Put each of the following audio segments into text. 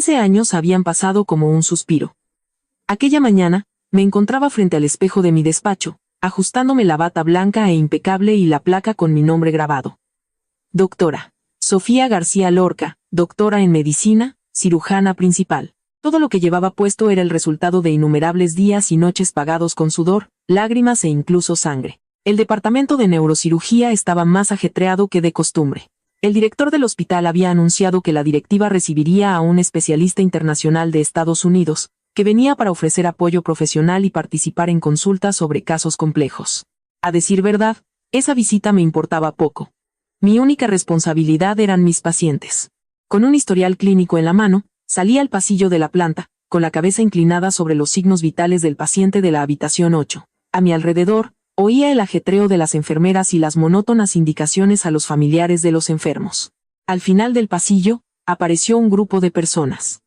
15 años habían pasado como un suspiro. Aquella mañana, me encontraba frente al espejo de mi despacho, ajustándome la bata blanca e impecable y la placa con mi nombre grabado. Doctora Sofía García Lorca, doctora en medicina, cirujana principal. Todo lo que llevaba puesto era el resultado de innumerables días y noches pagados con sudor, lágrimas e incluso sangre. El departamento de neurocirugía estaba más ajetreado que de costumbre. El director del hospital había anunciado que la directiva recibiría a un especialista internacional de Estados Unidos, que venía para ofrecer apoyo profesional y participar en consultas sobre casos complejos. A decir verdad, esa visita me importaba poco. Mi única responsabilidad eran mis pacientes. Con un historial clínico en la mano, salí al pasillo de la planta, con la cabeza inclinada sobre los signos vitales del paciente de la habitación 8. A mi alrededor, oía el ajetreo de las enfermeras y las monótonas indicaciones a los familiares de los enfermos. Al final del pasillo, apareció un grupo de personas.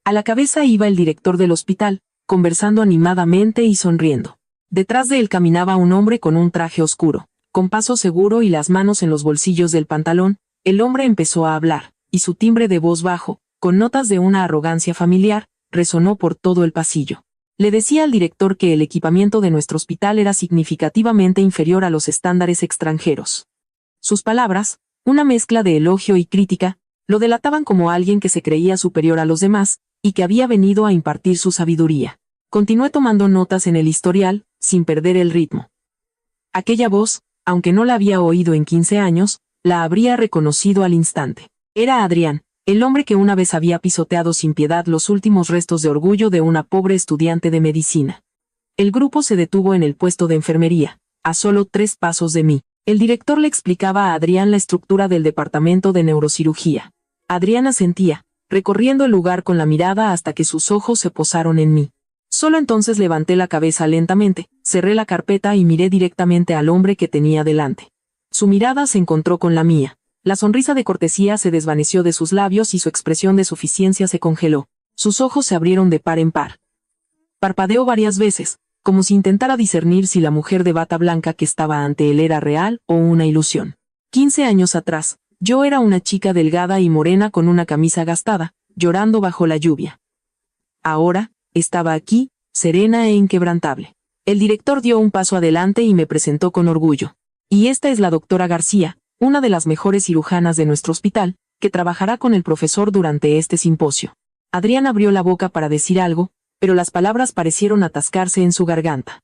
A la cabeza iba el director del hospital, conversando animadamente y sonriendo. Detrás de él caminaba un hombre con un traje oscuro, con paso seguro y las manos en los bolsillos del pantalón. El hombre empezó a hablar, y su timbre de voz bajo, con notas de una arrogancia familiar, resonó por todo el pasillo. Le decía al director que el equipamiento de nuestro hospital era significativamente inferior a los estándares extranjeros. Sus palabras, una mezcla de elogio y crítica, lo delataban como alguien que se creía superior a los demás, y que había venido a impartir su sabiduría. Continué tomando notas en el historial, sin perder el ritmo. Aquella voz, aunque no la había oído en 15 años, la habría reconocido al instante. Era Adrián, el hombre que una vez había pisoteado sin piedad los últimos restos de orgullo de una pobre estudiante de medicina. El grupo se detuvo en el puesto de enfermería, a solo 3 pasos de mí. El director le explicaba a Adrián la estructura del departamento de neurocirugía. Adrián asentía, recorriendo el lugar con la mirada hasta que sus ojos se posaron en mí. Solo entonces levanté la cabeza lentamente, cerré la carpeta y miré directamente al hombre que tenía delante. Su mirada se encontró con la mía. La sonrisa de cortesía se desvaneció de sus labios y su expresión de suficiencia se congeló. Sus ojos se abrieron de par en par. Parpadeó varias veces, como si intentara discernir si la mujer de bata blanca que estaba ante él era real o una ilusión. 15 años atrás, yo era una chica delgada y morena con una camisa gastada, llorando bajo la lluvia. Ahora, estaba aquí, serena e inquebrantable. El director dio un paso adelante y me presentó con orgullo. Y esta es la doctora García, una de las mejores cirujanas de nuestro hospital, que trabajará con el profesor durante este simposio. Adrián abrió la boca para decir algo, pero las palabras parecieron atascarse en su garganta.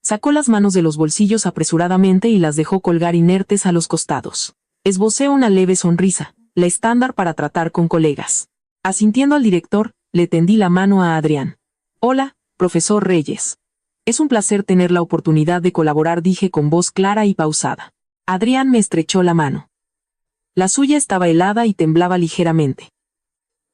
Sacó las manos de los bolsillos apresuradamente y las dejó colgar inertes a los costados. Esbocé una leve sonrisa, la estándar para tratar con colegas. Asintiendo al director, le tendí la mano a Adrián. Hola, profesor Reyes. Es un placer tener la oportunidad de colaborar, dije con voz clara y pausada. Adrián me estrechó la mano. La suya estaba helada y temblaba ligeramente.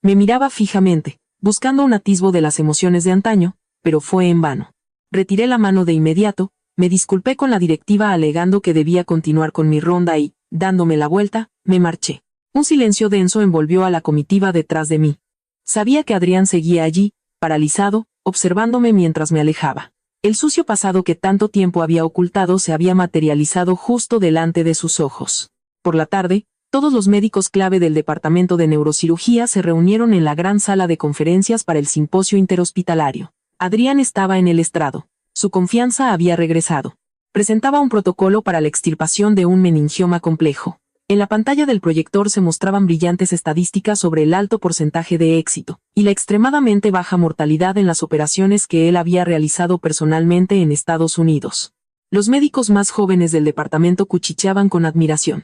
Me miraba fijamente, buscando un atisbo de las emociones de antaño, pero fue en vano. Retiré la mano de inmediato, me disculpé con la directiva alegando que debía continuar con mi ronda y, dándome la vuelta, me marché. Un silencio denso envolvió a la comitiva detrás de mí. Sabía que Adrián seguía allí, paralizado, observándome mientras me alejaba. El sucio pasado que tanto tiempo había ocultado se había materializado justo delante de sus ojos. Por la tarde, todos los médicos clave del departamento de neurocirugía se reunieron en la gran sala de conferencias para el simposio interhospitalario. Adrián estaba en el estrado. Su confianza había regresado. Presentaba un protocolo para la extirpación de un meningioma complejo. En la pantalla del proyector se mostraban brillantes estadísticas sobre el alto porcentaje de éxito, y la extremadamente baja mortalidad en las operaciones que él había realizado personalmente en Estados Unidos. Los médicos más jóvenes del departamento cuchicheaban con admiración.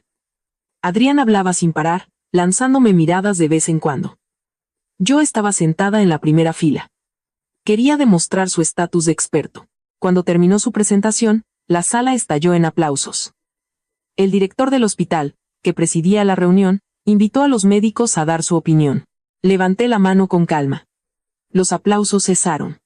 Adrián hablaba sin parar, lanzándome miradas de vez en cuando. Yo estaba sentada en la primera fila. Quería demostrar su estatus de experto. Cuando terminó su presentación, la sala estalló en aplausos. El director del hospital, que presidía la reunión, invitó a los médicos a dar su opinión. Levanté la mano con calma. Los aplausos cesaron.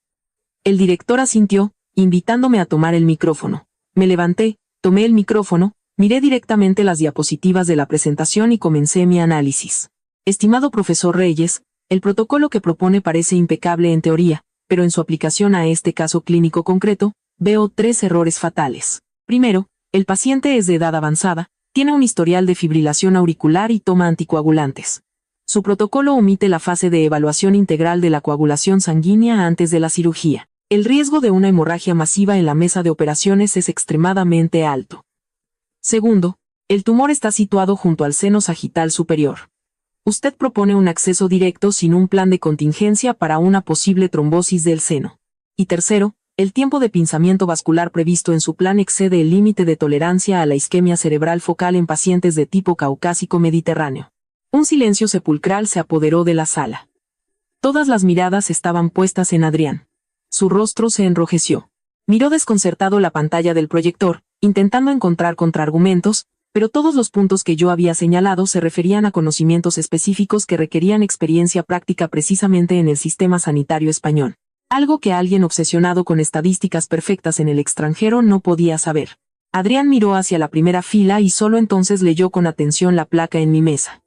El director asintió, invitándome a tomar el micrófono. Me levanté, tomé el micrófono, miré directamente las diapositivas de la presentación y comencé mi análisis. Estimado profesor Reyes, el protocolo que propone parece impecable en teoría, pero en su aplicación a este caso clínico concreto, veo 3 errores fatales. Primero, el paciente es de edad avanzada, tiene un historial de fibrilación auricular y toma anticoagulantes. Su protocolo omite la fase de evaluación integral de la coagulación sanguínea antes de la cirugía. El riesgo de una hemorragia masiva en la mesa de operaciones es extremadamente alto. Segundo, el tumor está situado junto al seno sagital superior. Usted propone un acceso directo sin un plan de contingencia para una posible trombosis del seno. Y tercero, el tiempo de pinzamiento vascular previsto en su plan excede el límite de tolerancia a la isquemia cerebral focal en pacientes de tipo caucásico mediterráneo. Un silencio sepulcral se apoderó de la sala. Todas las miradas estaban puestas en Adrián. Su rostro se enrojeció. Miró desconcertado la pantalla del proyector, intentando encontrar contraargumentos, pero todos los puntos que yo había señalado se referían a conocimientos específicos que requerían experiencia práctica precisamente en el sistema sanitario español. Algo que alguien obsesionado con estadísticas perfectas en el extranjero no podía saber. Adrián miró hacia la primera fila y solo entonces leyó con atención la placa en mi mesa.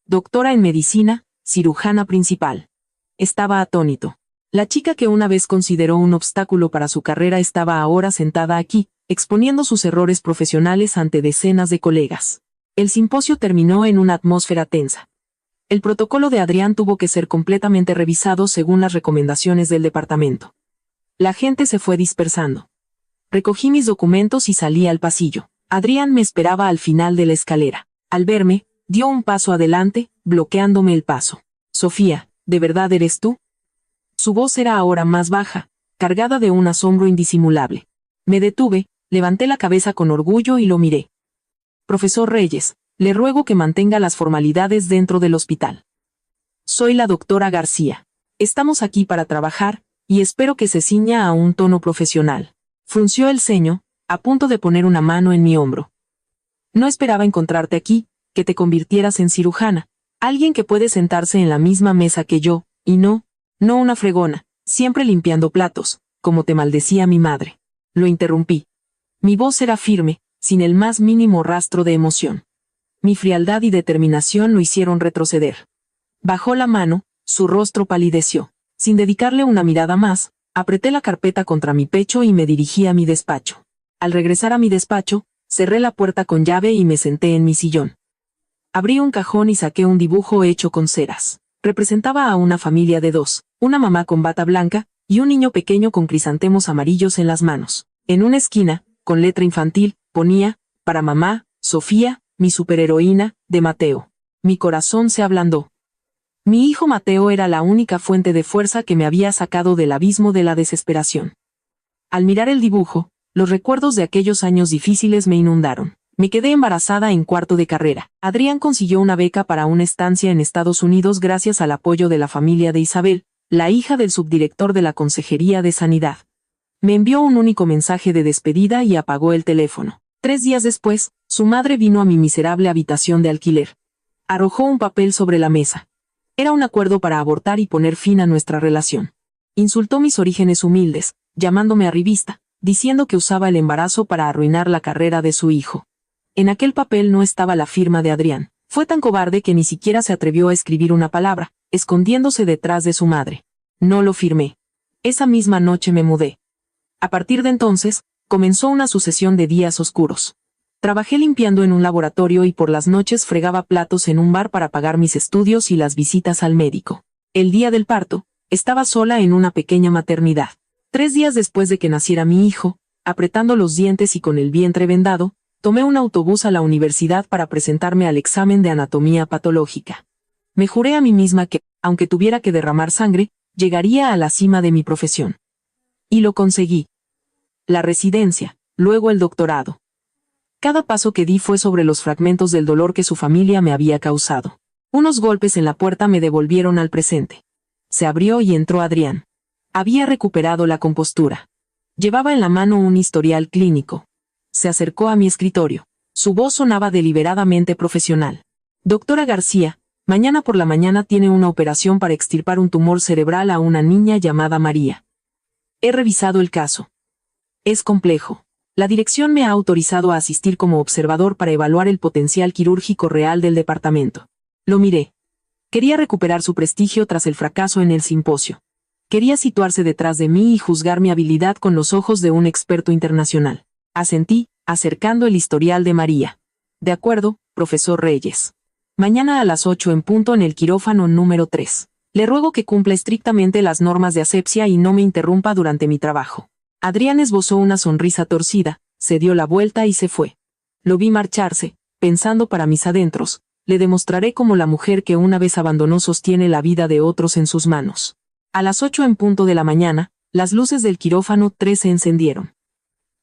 Doctora en medicina, cirujana principal. Estaba atónito. La chica que una vez consideró un obstáculo para su carrera estaba ahora sentada aquí, exponiendo sus errores profesionales ante decenas de colegas. El simposio terminó en una atmósfera tensa. El protocolo de Adrián tuvo que ser completamente revisado según las recomendaciones del departamento. La gente se fue dispersando. Recogí mis documentos y salí al pasillo. Adrián me esperaba al final de la escalera. Al verme, dio un paso adelante, bloqueándome el paso. Sofía, ¿de verdad eres tú? Su voz era ahora más baja, cargada de un asombro indisimulable. Me detuve, levanté la cabeza con orgullo y lo miré. Profesor Reyes, le ruego que mantenga las formalidades dentro del hospital. Soy la doctora García. Estamos aquí para trabajar, y espero que se ciña a un tono profesional. Frunció el ceño, a punto de poner una mano en mi hombro. No esperaba encontrarte aquí, que te convirtieras en cirujana, alguien que puede sentarse en la misma mesa que yo, y no una fregona, siempre limpiando platos, como te maldecía mi madre. Lo interrumpí. Mi voz era firme, sin el más mínimo rastro de emoción. Mi frialdad y determinación lo hicieron retroceder. Bajó la mano, su rostro palideció. Sin dedicarle una mirada más, apreté la carpeta contra mi pecho y me dirigí a mi despacho. Al regresar a mi despacho, cerré la puerta con llave y me senté en mi sillón. Abrí un cajón y saqué un dibujo hecho con ceras. Representaba a una familia de dos, una mamá con bata blanca, y un niño pequeño con crisantemos amarillos en las manos. En una esquina, con letra infantil, ponía, para mamá, Sofía, mi superheroína, de Mateo. Mi corazón se ablandó. Mi hijo Mateo era la única fuente de fuerza que me había sacado del abismo de la desesperación. Al mirar el dibujo, los recuerdos de aquellos años difíciles me inundaron. Me quedé embarazada en cuarto de carrera. Adrián consiguió una beca para una estancia en Estados Unidos gracias al apoyo de la familia de Isabel, la hija del subdirector de la Consejería de Sanidad. Me envió un único mensaje de despedida y apagó el teléfono. 3 días después, su madre vino a mi miserable habitación de alquiler. Arrojó un papel sobre la mesa. Era un acuerdo para abortar y poner fin a nuestra relación. Insultó mis orígenes humildes, llamándome arribista, diciendo que usaba el embarazo para arruinar la carrera de su hijo. En aquel papel no estaba la firma de Adrián. Fue tan cobarde que ni siquiera se atrevió a escribir una palabra, escondiéndose detrás de su madre. No lo firmé. Esa misma noche me mudé. A partir de entonces, comenzó una sucesión de días oscuros. Trabajé limpiando en un laboratorio y por las noches fregaba platos en un bar para pagar mis estudios y las visitas al médico. El día del parto, estaba sola en una pequeña maternidad. 3 días después de que naciera mi hijo, apretando los dientes y con el vientre vendado, tomé un autobús a la universidad para presentarme al examen de anatomía patológica. Me juré a mí misma que, aunque tuviera que derramar sangre, llegaría a la cima de mi profesión. Y lo conseguí. La residencia, luego el doctorado. Cada paso que di fue sobre los fragmentos del dolor que su familia me había causado. Unos golpes en la puerta me devolvieron al presente. Se abrió y entró Adrián. Había recuperado la compostura. Llevaba en la mano un historial clínico. Se acercó a mi escritorio. Su voz sonaba deliberadamente profesional. Doctora García, mañana por la mañana tiene una operación para extirpar un tumor cerebral a una niña llamada María. He revisado el caso. Es complejo. La dirección me ha autorizado a asistir como observador para evaluar el potencial quirúrgico real del departamento. Lo miré. Quería recuperar su prestigio tras el fracaso en el simposio. Quería situarse detrás de mí y juzgar mi habilidad con los ojos de un experto internacional. Asentí, acercando el historial de María. De acuerdo, profesor Reyes. Mañana a las 8 en punto en el quirófano número 3. Le ruego que cumpla estrictamente las normas de asepsia y no me interrumpa durante mi trabajo. Adrián esbozó una sonrisa torcida, se dio la vuelta y se fue. Lo vi marcharse, pensando para mis adentros, le demostraré cómo la mujer que una vez abandonó sostiene la vida de otros en sus manos. A las 8 en punto de la mañana, las luces del quirófano 3 se encendieron.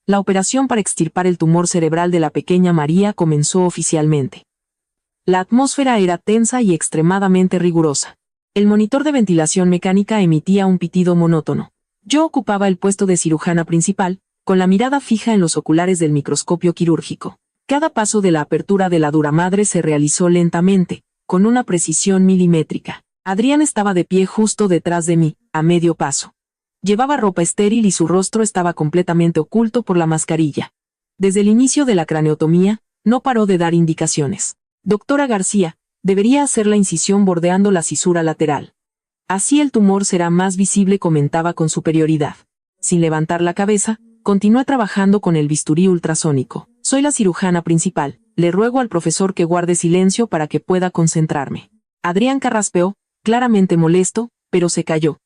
La operación para extirpar el tumor cerebral de la pequeña María comenzó oficialmente. La atmósfera era tensa y extremadamente rigurosa. El monitor de ventilación mecánica emitía un pitido monótono. Yo ocupaba el puesto de cirujana principal, con la mirada fija en los oculares del microscopio quirúrgico. Cada paso de la apertura de la duramadre se realizó lentamente, con una precisión milimétrica. Adrián estaba de pie justo detrás de mí, a medio paso. Llevaba ropa estéril y su rostro estaba completamente oculto por la mascarilla. Desde el inicio de la craneotomía, no paró de dar indicaciones. Doctora García, debería hacer la incisión bordeando la cisura lateral. Así el tumor será más visible, comentaba con superioridad. Sin levantar la cabeza, continué trabajando con el bisturí ultrasónico. Soy la cirujana principal, le ruego al profesor que guarde silencio para que pueda concentrarme. Adrián carraspeó, claramente molesto, pero se calló.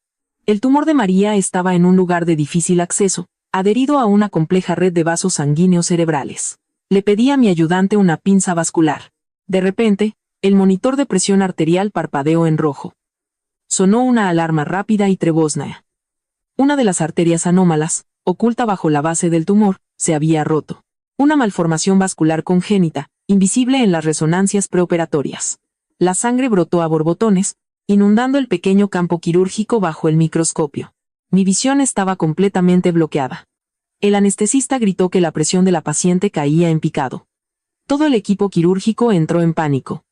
El tumor de María estaba en un lugar de difícil acceso, adherido a una compleja red de vasos sanguíneos cerebrales. Le pedí a mi ayudante una pinza vascular. De repente, el monitor de presión arterial parpadeó en rojo. Sonó una alarma rápida y trebóznea. Una de las arterias anómalas, oculta bajo la base del tumor, se había roto. Una malformación vascular congénita, invisible en las resonancias preoperatorias. La sangre brotó a borbotones, inundando el pequeño campo quirúrgico bajo el microscopio. Mi visión estaba completamente bloqueada. El anestesista gritó que la presión de la paciente caía en picado. Todo el equipo quirúrgico entró en pánico.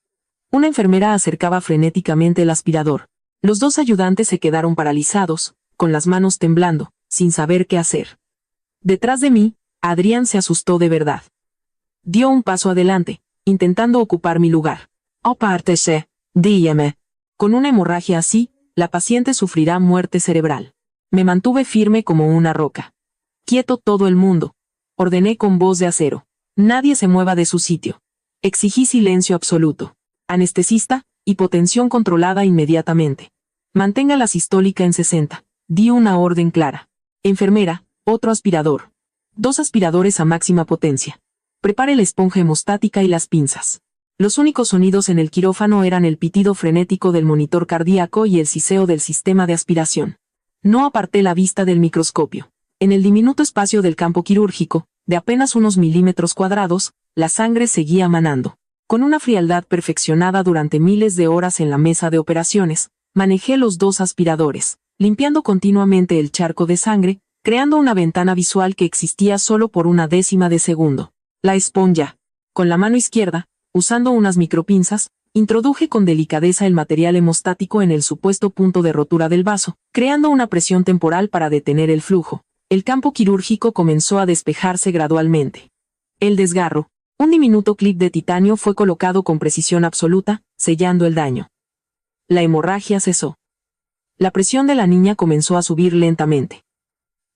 Una enfermera acercaba frenéticamente el aspirador. Los dos ayudantes se quedaron paralizados, con las manos temblando, sin saber qué hacer. Detrás de mí, Adrián se asustó de verdad. Dio un paso adelante, intentando ocupar mi lugar. «Apártese, dígame». Con una hemorragia así, la paciente sufrirá muerte cerebral. Me mantuve firme como una roca. «Quieto todo el mundo», ordené con voz de acero. «Nadie se mueva de su sitio». Exigí silencio absoluto. «Anestesista, hipotensión controlada inmediatamente. Mantenga la sistólica en 60. Di una orden clara. Enfermera, otro aspirador. 2 aspiradores a máxima potencia. Prepare la esponja hemostática y las pinzas». Los únicos sonidos en el quirófano eran el pitido frenético del monitor cardíaco y el siseo del sistema de aspiración. No aparté la vista del microscopio. En el diminuto espacio del campo quirúrgico, de apenas unos milímetros cuadrados, la sangre seguía manando. Con una frialdad perfeccionada durante miles de horas en la mesa de operaciones, manejé los 2 aspiradores, limpiando continuamente el charco de sangre, creando una ventana visual que existía solo por una décima de segundo. La esponja. Con la mano izquierda, usando unas micropinzas, introduje con delicadeza el material hemostático en el supuesto punto de rotura del vaso, creando una presión temporal para detener el flujo. El campo quirúrgico comenzó a despejarse gradualmente. El desgarro. Un diminuto clip de titanio fue colocado con precisión absoluta, sellando el daño. La hemorragia cesó. La presión de la niña comenzó a subir lentamente.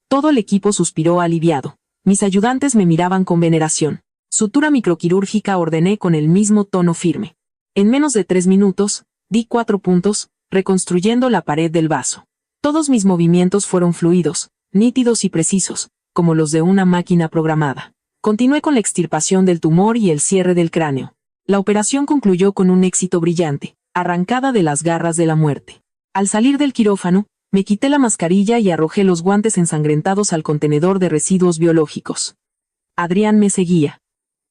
Todo el equipo suspiró aliviado. Mis ayudantes me miraban con veneración. Sutura microquirúrgica, ordené con el mismo tono firme. En menos de 3 minutos, di 4 puntos, reconstruyendo la pared del vaso. Todos mis movimientos fueron fluidos, nítidos y precisos, como los de una máquina programada. Continué con la extirpación del tumor y el cierre del cráneo. La operación concluyó con un éxito brillante, arrancada de las garras de la muerte. Al salir del quirófano, me quité la mascarilla y arrojé los guantes ensangrentados al contenedor de residuos biológicos. Adrián me seguía.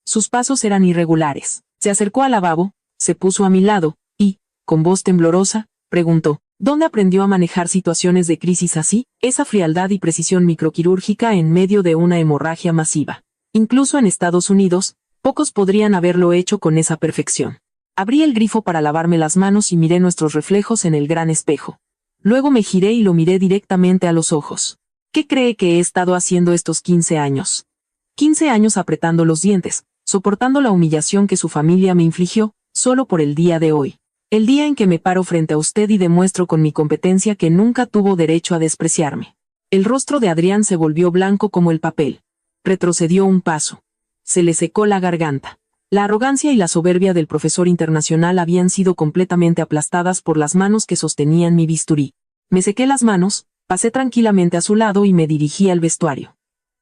Sus pasos eran irregulares. Se acercó al lavabo, se puso a mi lado, y, con voz temblorosa, preguntó, ¿dónde aprendió a manejar situaciones de crisis así? Esa frialdad y precisión microquirúrgica en medio de una hemorragia masiva. Incluso en Estados Unidos, pocos podrían haberlo hecho con esa perfección. Abrí el grifo para lavarme las manos y miré nuestros reflejos en el gran espejo. Luego me giré y lo miré directamente a los ojos. ¿Qué cree que he estado haciendo estos 15 años? 15 años apretando los dientes, soportando la humillación que su familia me infligió, solo por el día de hoy. El día en que me paro frente a usted y demuestro con mi competencia que nunca tuvo derecho a despreciarme. El rostro de Adrián se volvió blanco como el papel. Retrocedió un paso. Se le secó la garganta. La arrogancia y la soberbia del profesor internacional habían sido completamente aplastadas por las manos que sostenían mi bisturí. Me sequé las manos, pasé tranquilamente a su lado y me dirigí al vestuario.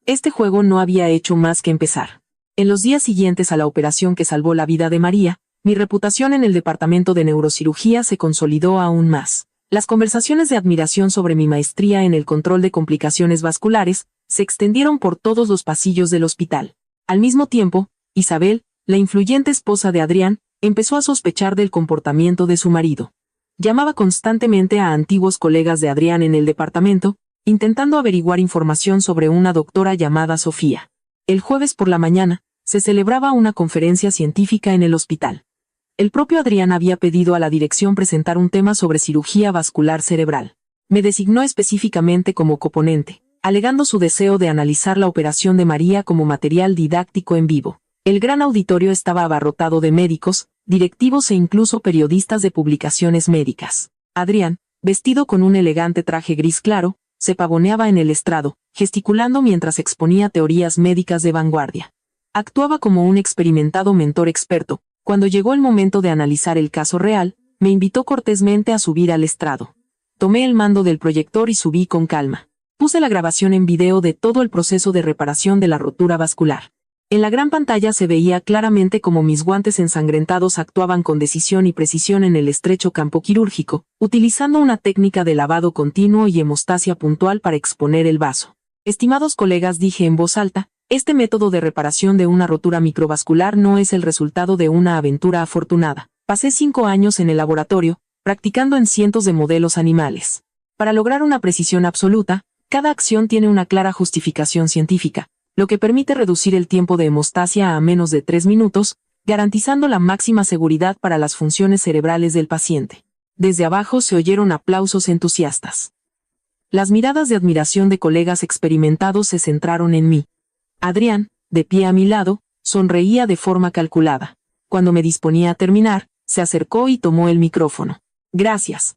Este juego no había hecho más que empezar. En los días siguientes a la operación que salvó la vida de María, mi reputación en el departamento de neurocirugía se consolidó aún más. Las conversaciones de admiración sobre mi maestría en el control de complicaciones vasculares se extendieron por todos los pasillos del hospital. Al mismo tiempo, Isabel, la influyente esposa de Adrián, empezó a sospechar del comportamiento de su marido. Llamaba constantemente a antiguos colegas de Adrián en el departamento, intentando averiguar información sobre una doctora llamada Sofía. El jueves por la mañana, se celebraba una conferencia científica en el hospital. El propio Adrián había pedido a la dirección presentar un tema sobre cirugía vascular cerebral. Me designó específicamente como coponente, alegando su deseo de analizar la operación de María como material didáctico en vivo. El gran auditorio estaba abarrotado de médicos, directivos e incluso periodistas de publicaciones médicas. Adrián, vestido con un elegante traje gris claro, se pavoneaba en el estrado, gesticulando mientras exponía teorías médicas de vanguardia. Actuaba como un experimentado mentor experto. Cuando llegó el momento de analizar el caso real, me invitó cortésmente a subir al estrado. Tomé el mando del proyector y subí con calma. Puse la grabación en video de todo el proceso de reparación de la rotura vascular. En la gran pantalla se veía claramente cómo mis guantes ensangrentados actuaban con decisión y precisión en el estrecho campo quirúrgico, utilizando una técnica de lavado continuo y hemostasia puntual para exponer el vaso. Estimados colegas, dije en voz alta, este método de reparación de una rotura microvascular no es el resultado de una aventura afortunada. Pasé 5 años en el laboratorio, practicando en cientos de modelos animales. Para lograr una precisión absoluta, cada acción tiene una clara justificación científica, lo que permite reducir el tiempo de hemostasia a menos de 3 minutos, garantizando la máxima seguridad para las funciones cerebrales del paciente. Desde abajo se oyeron aplausos entusiastas. Las miradas de admiración de colegas experimentados se centraron en mí. Adrián, de pie a mi lado, sonreía de forma calculada. Cuando me disponía a terminar, se acercó y tomó el micrófono. Gracias.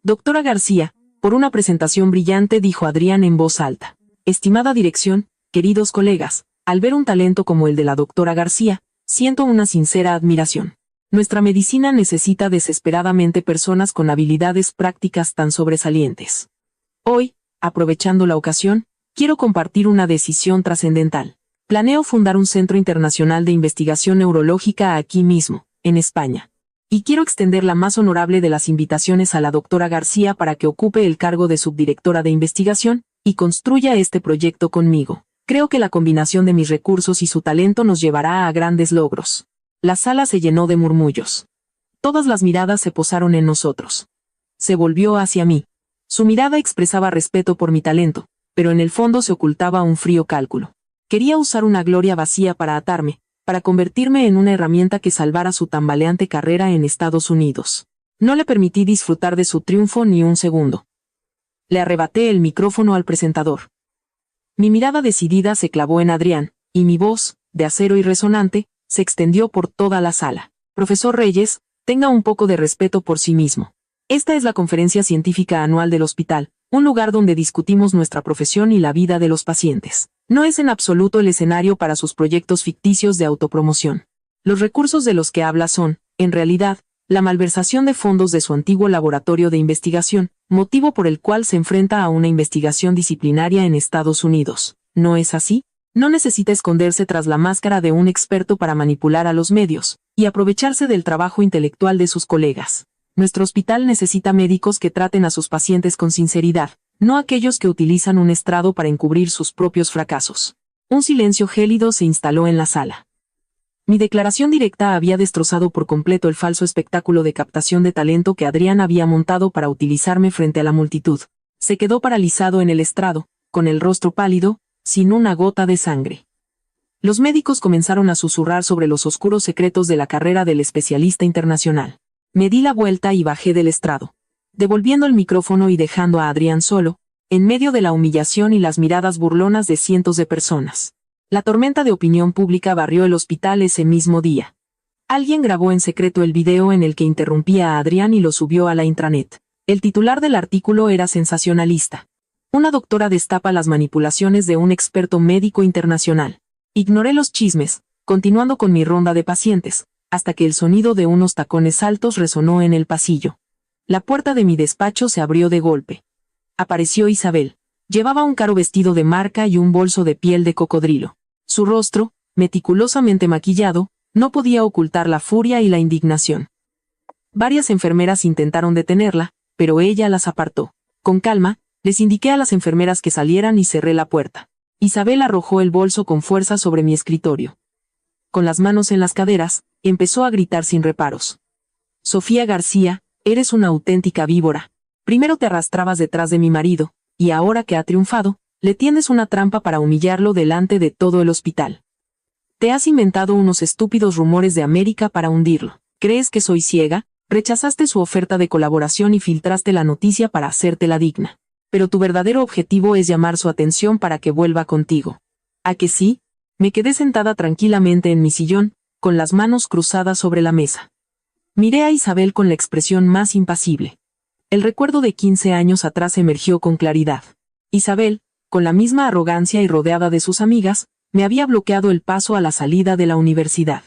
Doctora García, por una presentación brillante, dijo Adrián en voz alta. Estimada dirección, queridos colegas, al ver un talento como el de la doctora García, siento una sincera admiración. Nuestra medicina necesita desesperadamente personas con habilidades prácticas tan sobresalientes. Hoy, aprovechando la ocasión, quiero compartir una decisión trascendental. Planeo fundar un centro internacional de investigación neurológica aquí mismo, en España. Y quiero extender la más honorable de las invitaciones a la doctora García para que ocupe el cargo de subdirectora de investigación y construya este proyecto conmigo. Creo que la combinación de mis recursos y su talento nos llevará a grandes logros. La sala se llenó de murmullos. Todas las miradas se posaron en nosotros. Se volvió hacia mí. Su mirada expresaba respeto por mi talento, pero en el fondo se ocultaba un frío cálculo. Quería usar una gloria vacía para atarme, para convertirme en una herramienta que salvara su tambaleante carrera en Estados Unidos. No le permití disfrutar de su triunfo ni un segundo. Le arrebaté el micrófono al presentador. Mi mirada decidida se clavó en Adrián, y mi voz, de acero y resonante, se extendió por toda la sala. Profesor Reyes, tenga un poco de respeto por sí mismo. Esta es la conferencia científica anual del hospital, un lugar donde discutimos nuestra profesión y la vida de los pacientes. No es en absoluto el escenario para sus proyectos ficticios de autopromoción. Los recursos de los que habla son, en realidad, la malversación de fondos de su antiguo laboratorio de investigación, motivo por el cual se enfrenta a una investigación disciplinaria en Estados Unidos. ¿No es así? No necesita esconderse tras la máscara de un experto para manipular a los medios y aprovecharse del trabajo intelectual de sus colegas. Nuestro hospital necesita médicos que traten a sus pacientes con sinceridad, no aquellos que utilizan un estrado para encubrir sus propios fracasos. Un silencio gélido se instaló en la sala. Mi declaración directa había destrozado por completo el falso espectáculo de captación de talento que Adrián había montado para utilizarme frente a la multitud. Se quedó paralizado en el estrado, con el rostro pálido, sin una gota de sangre. Los médicos comenzaron a susurrar sobre los oscuros secretos de la carrera del especialista internacional. Me di la vuelta y bajé del estrado. Devolviendo el micrófono y dejando a Adrián solo, en medio de la humillación y las miradas burlonas de cientos de personas. La tormenta de opinión pública barrió el hospital ese mismo día. Alguien grabó en secreto el video en el que interrumpía a Adrián y lo subió a la intranet. El titular del artículo era sensacionalista. Una doctora destapa las manipulaciones de un experto médico internacional. Ignoré los chismes, continuando con mi ronda de pacientes, hasta que el sonido de unos tacones altos resonó en el pasillo. La puerta de mi despacho se abrió de golpe. Apareció Isabel. Llevaba un caro vestido de marca y un bolso de piel de cocodrilo. Su rostro, meticulosamente maquillado, no podía ocultar la furia y la indignación. Varias enfermeras intentaron detenerla, pero ella las apartó. Con calma, les indiqué a las enfermeras que salieran y cerré la puerta. Isabel arrojó el bolso con fuerza sobre mi escritorio. Con las manos en las caderas, empezó a gritar sin reparos. Sofía García, eres una auténtica víbora. Primero te arrastrabas detrás de mi marido, y ahora que ha triunfado, le tiendes una trampa para humillarlo delante de todo el hospital. Te has inventado unos estúpidos rumores de América para hundirlo. ¿Crees que soy ciega? Rechazaste su oferta de colaboración y filtraste la noticia para hacértela digna. Pero tu verdadero objetivo es llamar su atención para que vuelva contigo. ¿A que sí? Me quedé sentada tranquilamente en mi sillón, con las manos cruzadas sobre la mesa. Miré a Isabel con la expresión más impasible. El recuerdo de 15 años atrás emergió con claridad. Isabel, con la misma arrogancia y rodeada de sus amigas, me había bloqueado el paso a la salida de la universidad.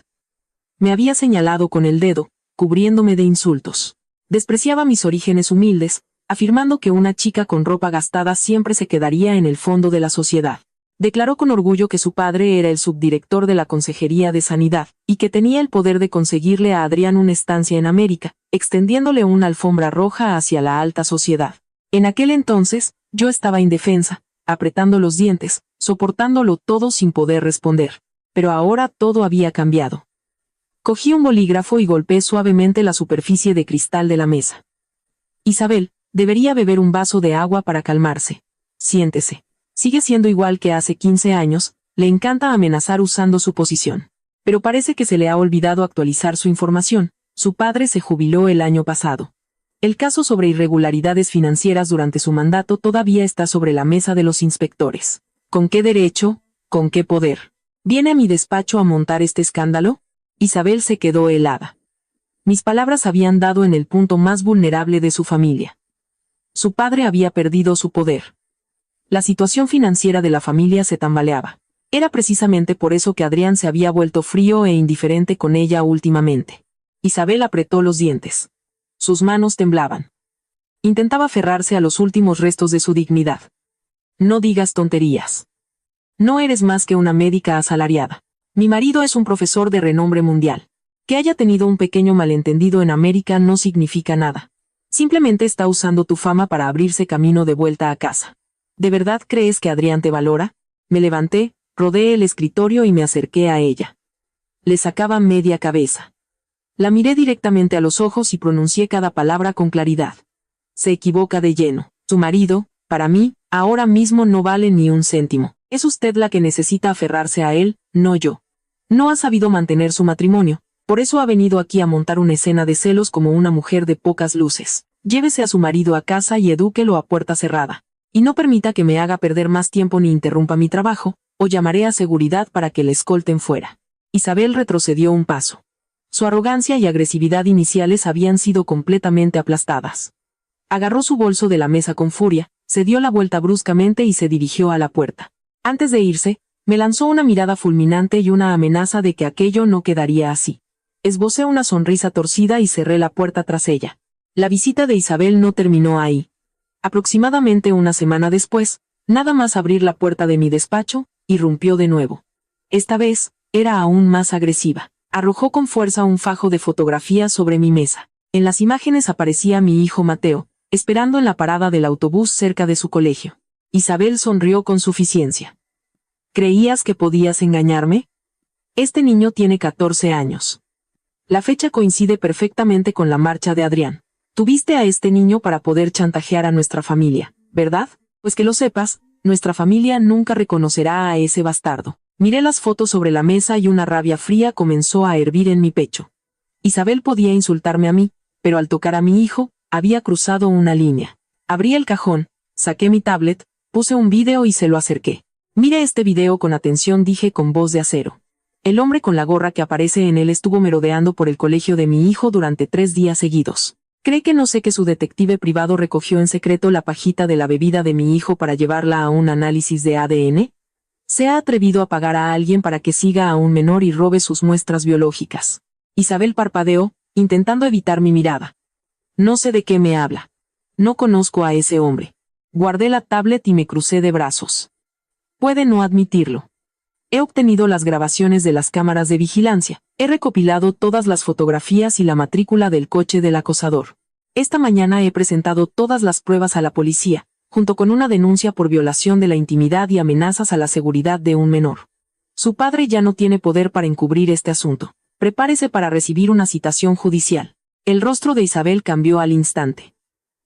Me había señalado con el dedo, cubriéndome de insultos. Despreciaba mis orígenes humildes, afirmando que una chica con ropa gastada siempre se quedaría en el fondo de la sociedad. Declaró con orgullo que su padre era el subdirector de la Consejería de Sanidad, y que tenía el poder de conseguirle a Adrián una estancia en América, extendiéndole una alfombra roja hacia la alta sociedad. En aquel entonces, yo estaba indefensa, apretando los dientes, soportándolo todo sin poder responder. Pero ahora todo había cambiado. Cogí un bolígrafo y golpeé suavemente la superficie de cristal de la mesa. Isabel, debería beber un vaso de agua para calmarse. Siéntese. Sigue siendo igual que hace 15 años, le encanta amenazar usando su posición. Pero parece que se le ha olvidado actualizar su información. Su padre se jubiló el año pasado. El caso sobre irregularidades financieras durante su mandato todavía está sobre la mesa de los inspectores. ¿Con qué derecho? ¿Con qué poder? ¿Viene a mi despacho a montar este escándalo? Isabel se quedó helada. Mis palabras habían dado en el punto más vulnerable de su familia. Su padre había perdido su poder. La situación financiera de la familia se tambaleaba. Era precisamente por eso que Adrián se había vuelto frío e indiferente con ella últimamente. Isabel apretó los dientes. Sus manos temblaban. Intentaba aferrarse a los últimos restos de su dignidad. No digas tonterías. No eres más que una médica asalariada. Mi marido es un profesor de renombre mundial. Que haya tenido un pequeño malentendido en América no significa nada. Simplemente está usando tu fama para abrirse camino de vuelta a casa. ¿De verdad crees que Adrián te valora? Me levanté, rodeé el escritorio y me acerqué a ella. Le sacaba media cabeza. La miré directamente a los ojos y pronuncié cada palabra con claridad. Se equivoca de lleno. Su marido, para mí, ahora mismo no vale ni un céntimo. Es usted la que necesita aferrarse a él, no yo. No ha sabido mantener su matrimonio, por eso ha venido aquí a montar una escena de celos como una mujer de pocas luces. Llévese a su marido a casa y edúquelo a puerta cerrada. Y no permita que me haga perder más tiempo ni interrumpa mi trabajo, o llamaré a seguridad para que le escolten fuera. Isabel retrocedió un paso. Su arrogancia y agresividad iniciales habían sido completamente aplastadas. Agarró su bolso de la mesa con furia, se dio la vuelta bruscamente y se dirigió a la puerta. Antes de irse, me lanzó una mirada fulminante y una amenaza de que aquello no quedaría así. Esbocé una sonrisa torcida y cerré la puerta tras ella. La visita de Isabel no terminó ahí. Aproximadamente una semana después, nada más abrir la puerta de mi despacho, irrumpió de nuevo. Esta vez, era aún más agresiva. Arrojó con fuerza un fajo de fotografías sobre mi mesa. En las imágenes aparecía mi hijo Mateo, esperando en la parada del autobús cerca de su colegio. Isabel sonrió con suficiencia. ¿Creías que podías engañarme? Este niño tiene 14 años. La fecha coincide perfectamente con la marcha de Adrián. Tuviste a este niño para poder chantajear a nuestra familia, ¿verdad? Pues que lo sepas, nuestra familia nunca reconocerá a ese bastardo. Miré las fotos sobre la mesa y una rabia fría comenzó a hervir en mi pecho. Isabel podía insultarme a mí, pero al tocar a mi hijo, había cruzado una línea. Abrí el cajón, saqué mi tablet, puse un video y se lo acerqué. Mire este video con atención, dije con voz de acero. El hombre con la gorra que aparece en él estuvo merodeando por el colegio de mi hijo durante 3 días seguidos. ¿Cree que no sé que su detective privado recogió en secreto la pajita de la bebida de mi hijo para llevarla a un análisis de ADN? Se ha atrevido a pagar a alguien para que siga a un menor y robe sus muestras biológicas. Isabel parpadeó, intentando evitar mi mirada. No sé de qué me habla. No conozco a ese hombre. Guardé la tablet y me crucé de brazos. Puede no admitirlo. He obtenido las grabaciones de las cámaras de vigilancia. He recopilado todas las fotografías y la matrícula del coche del acosador. Esta mañana he presentado todas las pruebas a la policía, junto con una denuncia por violación de la intimidad y amenazas a la seguridad de un menor. Su padre ya no tiene poder para encubrir este asunto. Prepárese para recibir una citación judicial. El rostro de Isabel cambió al instante.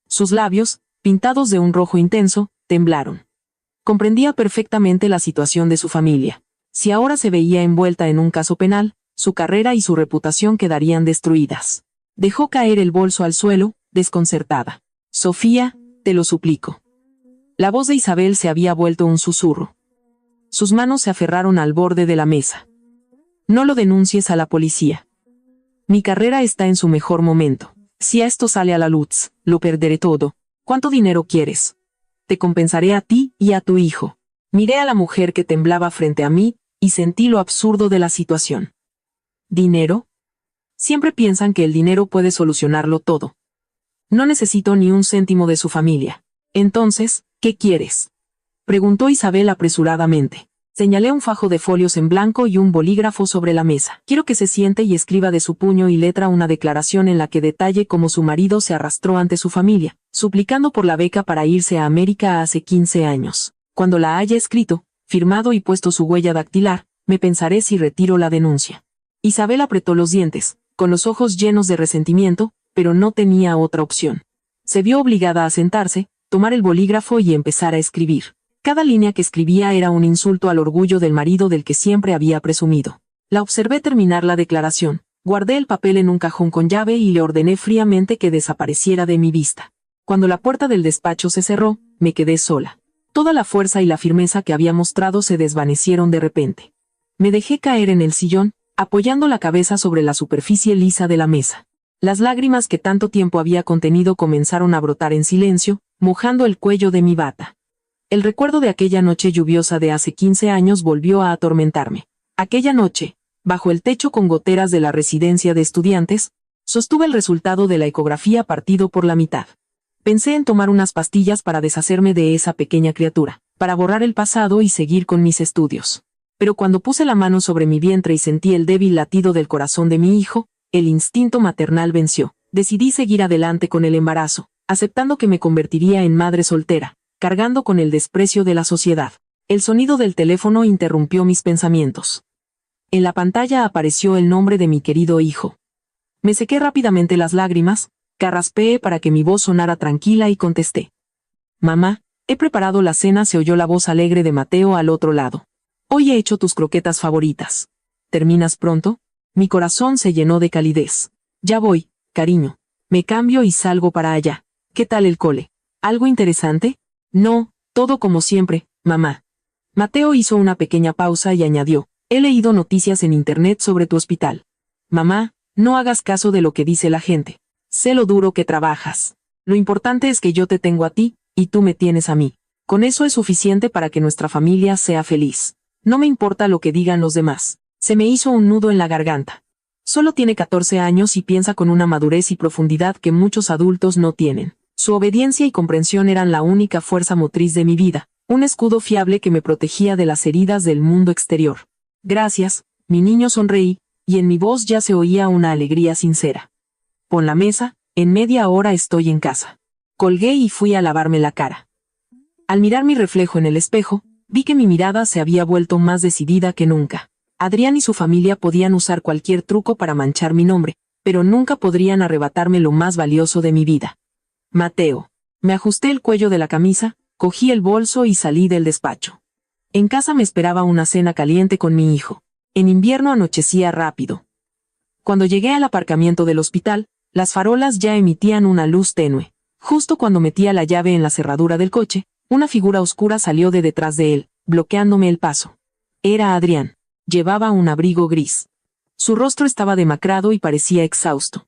Sus labios, pintados de un rojo intenso, temblaron. Comprendía perfectamente la situación de su familia. Si ahora se veía envuelta en un caso penal, su carrera y su reputación quedarían destruidas. Dejó caer el bolso al suelo, desconcertada. Sofía, te lo suplico. La voz de Isabel se había vuelto un susurro. Sus manos se aferraron al borde de la mesa. No lo denuncies a la policía. Mi carrera está en su mejor momento. Si esto sale a la luz, lo perderé todo. ¿Cuánto dinero quieres? Te compensaré a ti y a tu hijo. Miré a la mujer que temblaba frente a mí, y sentí lo absurdo de la situación. ¿Dinero? Siempre piensan que el dinero puede solucionarlo todo. No necesito ni un céntimo de su familia. Entonces, ¿qué quieres? Preguntó Isabel apresuradamente. Señalé un fajo de folios en blanco y un bolígrafo sobre la mesa. Quiero que se siente y escriba de su puño y letra una declaración en la que detalle cómo su marido se arrastró ante su familia, suplicando por la beca para irse a América hace 15 años. Cuando la haya escrito, firmado y puesto su huella dactilar, me pensaré si retiro la denuncia. Isabel apretó los dientes, con los ojos llenos de resentimiento, pero no tenía otra opción. Se vio obligada a sentarse, tomar el bolígrafo y empezar a escribir. Cada línea que escribía era un insulto al orgullo del marido del que siempre había presumido. La observé terminar la declaración, guardé el papel en un cajón con llave y le ordené fríamente que desapareciera de mi vista. Cuando la puerta del despacho se cerró, me quedé sola. Toda la fuerza y la firmeza que había mostrado se desvanecieron de repente. Me dejé caer en el sillón, apoyando la cabeza sobre la superficie lisa de la mesa. Las lágrimas que tanto tiempo había contenido comenzaron a brotar en silencio, mojando el cuello de mi bata. El recuerdo de aquella noche lluviosa de hace 15 años volvió a atormentarme. Aquella noche, bajo el techo con goteras de la residencia de estudiantes, sostuve el resultado de la ecografía partido por la mitad. Pensé en tomar unas pastillas para deshacerme de esa pequeña criatura, para borrar el pasado y seguir con mis estudios. Pero cuando puse la mano sobre mi vientre y sentí el débil latido del corazón de mi hijo, el instinto maternal venció. Decidí seguir adelante con el embarazo, aceptando que me convertiría en madre soltera, cargando con el desprecio de la sociedad. El sonido del teléfono interrumpió mis pensamientos. En la pantalla apareció el nombre de mi querido hijo. Me sequé rápidamente las lágrimas, carraspeé para que mi voz sonara tranquila y contesté. Mamá, he preparado la cena, se oyó la voz alegre de Mateo al otro lado. Hoy he hecho tus croquetas favoritas. ¿Terminas pronto? Mi corazón se llenó de calidez. Ya voy, cariño. Me cambio y salgo para allá. ¿Qué tal el cole? ¿Algo interesante? No, todo como siempre, mamá. Mateo hizo una pequeña pausa y añadió, he leído noticias en internet sobre tu hospital. Mamá, no hagas caso de lo que dice la gente. Sé lo duro que trabajas. Lo importante es que yo te tengo a ti, y tú me tienes a mí. Con eso es suficiente para que nuestra familia sea feliz. No me importa lo que digan los demás. Se me hizo un nudo en la garganta. Solo tiene 14 años y piensa con una madurez y profundidad que muchos adultos no tienen. Su obediencia y comprensión eran la única fuerza motriz de mi vida, un escudo fiable que me protegía de las heridas del mundo exterior. Gracias, mi niño, sonreí, y en mi voz ya se oía una alegría sincera. Pon la mesa, en media hora estoy en casa. Colgué y fui a lavarme la cara. Al mirar mi reflejo en el espejo, vi que mi mirada se había vuelto más decidida que nunca. Adrián y su familia podían usar cualquier truco para manchar mi nombre, pero nunca podrían arrebatarme lo más valioso de mi vida. Mateo. Me ajusté el cuello de la camisa, cogí el bolso y salí del despacho. En casa me esperaba una cena caliente con mi hijo. En invierno anochecía rápido. Cuando llegué al aparcamiento del hospital, las farolas ya emitían una luz tenue. Justo cuando metía la llave en la cerradura del coche, una figura oscura salió de detrás de él, bloqueándome el paso. Era Adrián. Llevaba un abrigo gris. Su rostro estaba demacrado y parecía exhausto.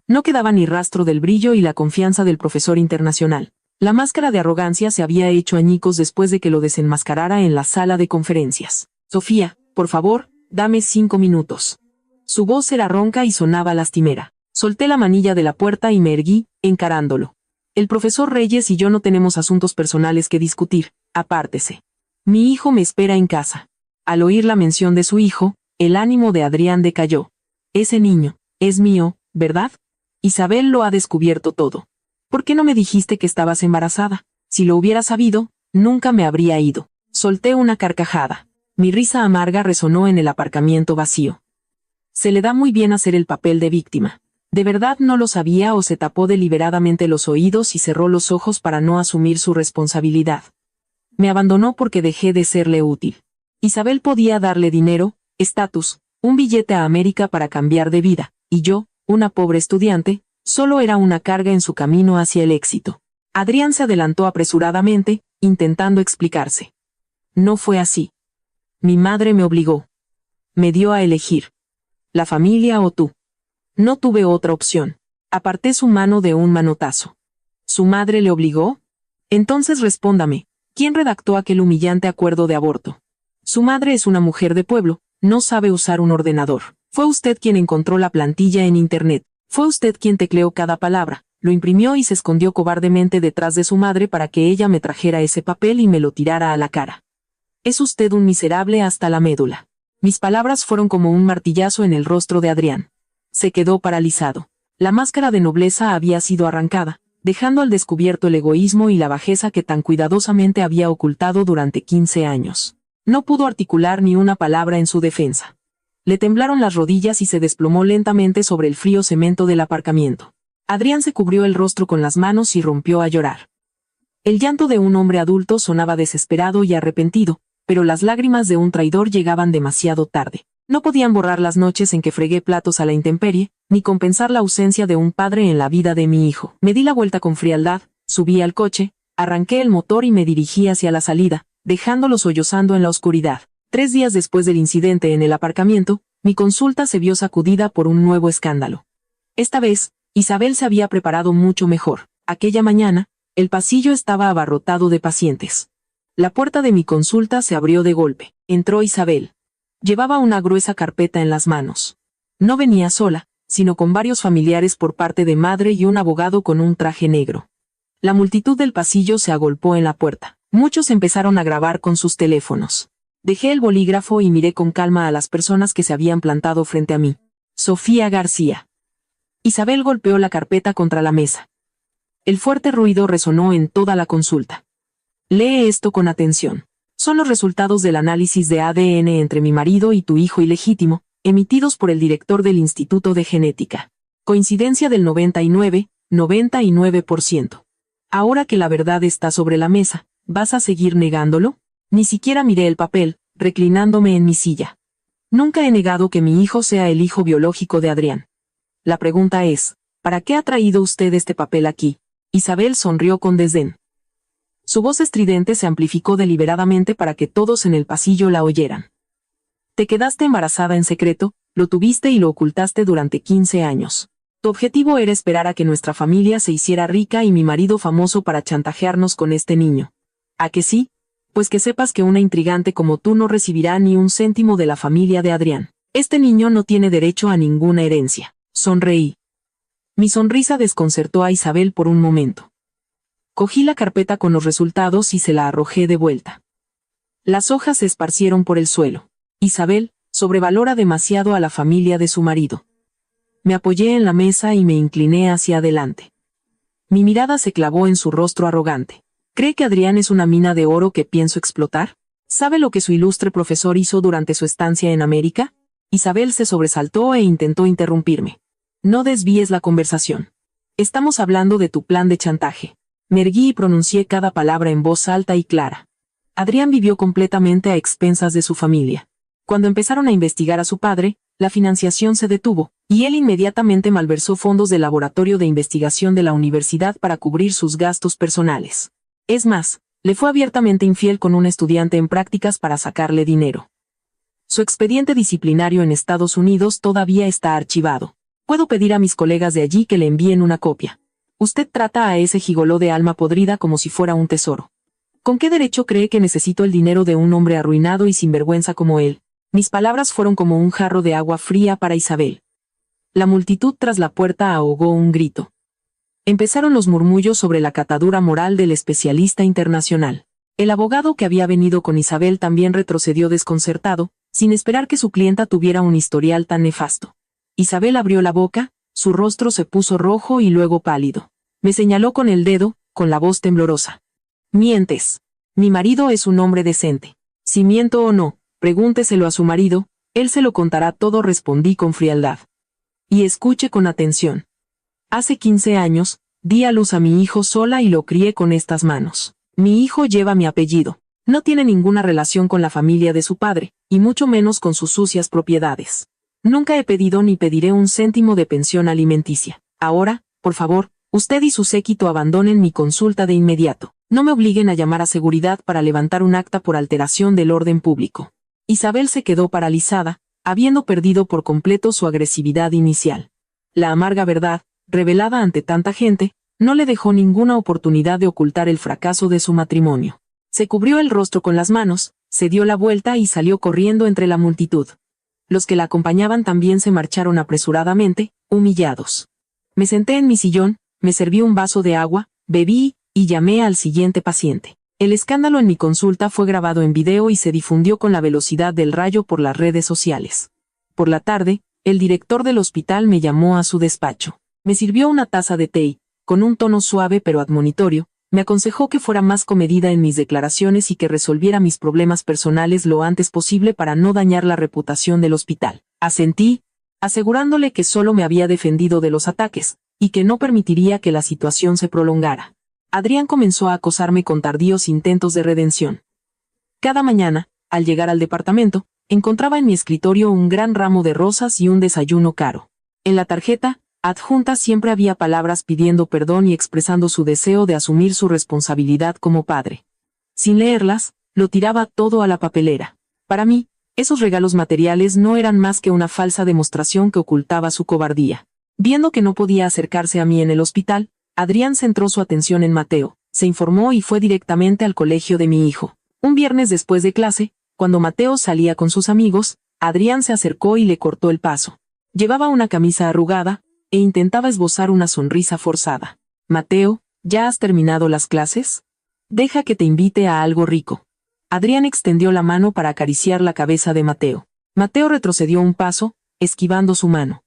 No quedaba ni rastro del brillo y la confianza del profesor internacional. La máscara de arrogancia se había hecho añicos después de que lo desenmascarara en la sala de conferencias. Sofía, por favor, dame 5 minutos. Su voz era ronca y sonaba lastimera. Solté la manilla de la puerta y me erguí, encarándolo. El profesor Reyes y yo no tenemos asuntos personales que discutir, apártese. Mi hijo me espera en casa. Al oír la mención de su hijo, el ánimo de Adrián decayó. Ese niño, es mío, ¿verdad? Isabel lo ha descubierto todo. ¿Por qué no me dijiste que estabas embarazada? Si lo hubiera sabido, nunca me habría ido. Solté una carcajada. Mi risa amarga resonó en el aparcamiento vacío. Se le da muy bien hacer el papel de víctima. ¿De verdad no lo sabía o se tapó deliberadamente los oídos y cerró los ojos para no asumir su responsabilidad? Me abandonó porque dejé de serle útil. Isabel podía darle dinero, estatus, un billete a América para cambiar de vida, y yo, una pobre estudiante, solo era una carga en su camino hacia el éxito. Adrián se adelantó apresuradamente, intentando explicarse. No fue así. Mi madre me obligó. Me dio a elegir. La familia o tú. No tuve otra opción. Aparté su mano de un manotazo. ¿Su madre le obligó? Entonces respóndame, ¿quién redactó aquel humillante acuerdo de aborto? Su madre es una mujer de pueblo, no sabe usar un ordenador. Fue usted quien encontró la plantilla en Internet. Fue usted quien tecleó cada palabra, lo imprimió y se escondió cobardemente detrás de su madre para que ella me trajera ese papel y me lo tirara a la cara. Es usted un miserable hasta la médula. Mis palabras fueron como un martillazo en el rostro de Adrián. Se quedó paralizado. La máscara de nobleza había sido arrancada, dejando al descubierto el egoísmo y la bajeza que tan cuidadosamente había ocultado durante 15 años. No pudo articular ni una palabra en su defensa. Le temblaron las rodillas y se desplomó lentamente sobre el frío cemento del aparcamiento. Adrián se cubrió el rostro con las manos y rompió a llorar. El llanto de un hombre adulto sonaba desesperado y arrepentido, pero las lágrimas de un traidor llegaban demasiado tarde. No podían borrar las noches en que fregué platos a la intemperie, ni compensar la ausencia de un padre en la vida de mi hijo. Me di la vuelta con frialdad, subí al coche, arranqué el motor y me dirigí hacia la salida, dejándolo sollozando en la oscuridad. 3 días después del incidente en el aparcamiento, mi consulta se vio sacudida por un nuevo escándalo. Esta vez, Isabel se había preparado mucho mejor. Aquella mañana, el pasillo estaba abarrotado de pacientes. La puerta de mi consulta se abrió de golpe. Entró Isabel. Llevaba una gruesa carpeta en las manos. No venía sola, sino con varios familiares por parte de madre y un abogado con un traje negro. La multitud del pasillo se agolpó en la puerta. Muchos empezaron a grabar con sus teléfonos. Dejé el bolígrafo y miré con calma a las personas que se habían plantado frente a mí. Sofía García. Isabel golpeó la carpeta contra la mesa. El fuerte ruido resonó en toda la consulta. Lee esto con atención. Son los resultados del análisis de ADN entre mi marido y tu hijo ilegítimo, emitidos por el director del Instituto de Genética. Coincidencia del 99%. Ahora que la verdad está sobre la mesa, ¿vas a seguir negándolo? Ni siquiera miré el papel, reclinándome en mi silla. Nunca he negado que mi hijo sea el hijo biológico de Adrián. La pregunta es, ¿para qué ha traído usted este papel aquí? Isabel sonrió con desdén. Su voz estridente se amplificó deliberadamente para que todos en el pasillo la oyeran. Te quedaste embarazada en secreto, lo tuviste y lo ocultaste durante 15 años. Tu objetivo era esperar a que nuestra familia se hiciera rica y mi marido famoso para chantajearnos con este niño. ¿A que sí? Pues que sepas que una intrigante como tú no recibirá ni un céntimo de la familia de Adrián. Este niño no tiene derecho a ninguna herencia. Sonreí. Mi sonrisa desconcertó a Isabel por un momento. Cogí la carpeta con los resultados y se la arrojé de vuelta. Las hojas se esparcieron por el suelo. Isabel sobrevalora demasiado a la familia de su marido. Me apoyé en la mesa y me incliné hacia adelante. Mi mirada se clavó en su rostro arrogante. ¿Cree que Adrián es una mina de oro que pienso explotar? ¿Sabe lo que su ilustre profesor hizo durante su estancia en América? Isabel se sobresaltó e intentó interrumpirme. No desvíes la conversación. Estamos hablando de tu plan de chantaje. Me erguí y pronuncié cada palabra en voz alta y clara. Adrián vivió completamente a expensas de su familia. Cuando empezaron a investigar a su padre, la financiación se detuvo, y él inmediatamente malversó fondos del laboratorio de investigación de la universidad para cubrir sus gastos personales. Es más, le fue abiertamente infiel con un estudiante en prácticas para sacarle dinero. Su expediente disciplinario en Estados Unidos todavía está archivado. Puedo pedir a mis colegas de allí que le envíen una copia. Usted trata a ese gigoló de alma podrida como si fuera un tesoro. ¿Con qué derecho cree que necesito el dinero de un hombre arruinado y sinvergüenza como él? Mis palabras fueron como un jarro de agua fría para Isabel. La multitud tras la puerta ahogó un grito. Empezaron los murmullos sobre la catadura moral del especialista internacional. El abogado que había venido con Isabel también retrocedió desconcertado, sin esperar que su clienta tuviera un historial tan nefasto. Isabel abrió la boca, su rostro se puso rojo y luego pálido. Me señaló con el dedo, con la voz temblorosa. Mientes. Mi marido es un hombre decente. Si miento o no, pregúnteselo a su marido, él se lo contará todo, respondí con frialdad. Y escuche con atención. Hace 15 años, di a luz a mi hijo sola y lo crié con estas manos. Mi hijo lleva mi apellido. No tiene ninguna relación con la familia de su padre, y mucho menos con sus sucias propiedades. Nunca he pedido ni pediré un céntimo de pensión alimenticia. Ahora, por favor, usted y su séquito abandonen mi consulta de inmediato. No me obliguen a llamar a seguridad para levantar un acta por alteración del orden público. Isabel se quedó paralizada, habiendo perdido por completo su agresividad inicial. La amarga verdad, revelada ante tanta gente, no le dejó ninguna oportunidad de ocultar el fracaso de su matrimonio. Se cubrió el rostro con las manos, se dio la vuelta y salió corriendo entre la multitud. Los que la acompañaban también se marcharon apresuradamente, humillados. Me senté en mi sillón, me serví un vaso de agua, bebí, y llamé al siguiente paciente. El escándalo en mi consulta fue grabado en video y se difundió con la velocidad del rayo por las redes sociales. Por la tarde, el director del hospital me llamó a su despacho. Me sirvió una taza de té y, con un tono suave pero admonitorio, me aconsejó que fuera más comedida en mis declaraciones y que resolviera mis problemas personales lo antes posible para no dañar la reputación del hospital. Asentí, asegurándole que solo me había defendido de los ataques, y que no permitiría que la situación se prolongara. Adrián comenzó a acosarme con tardíos intentos de redención. Cada mañana, al llegar al departamento, encontraba en mi escritorio un gran ramo de rosas y un desayuno caro. En la tarjeta adjunta siempre había palabras pidiendo perdón y expresando su deseo de asumir su responsabilidad como padre. Sin leerlas, lo tiraba todo a la papelera. Para mí, esos regalos materiales no eran más que una falsa demostración que ocultaba su cobardía. Viendo que no podía acercarse a mí en el hospital, Adrián centró su atención en Mateo, se informó y fue directamente al colegio de mi hijo. Un viernes después de clase, cuando Mateo salía con sus amigos, Adrián se acercó y le cortó el paso. Llevaba una camisa arrugada, e intentaba esbozar una sonrisa forzada. Mateo, ¿ya has terminado las clases? Deja que te invite a algo rico. Adrián extendió la mano para acariciar la cabeza de Mateo. Mateo retrocedió un paso, esquivando su mano.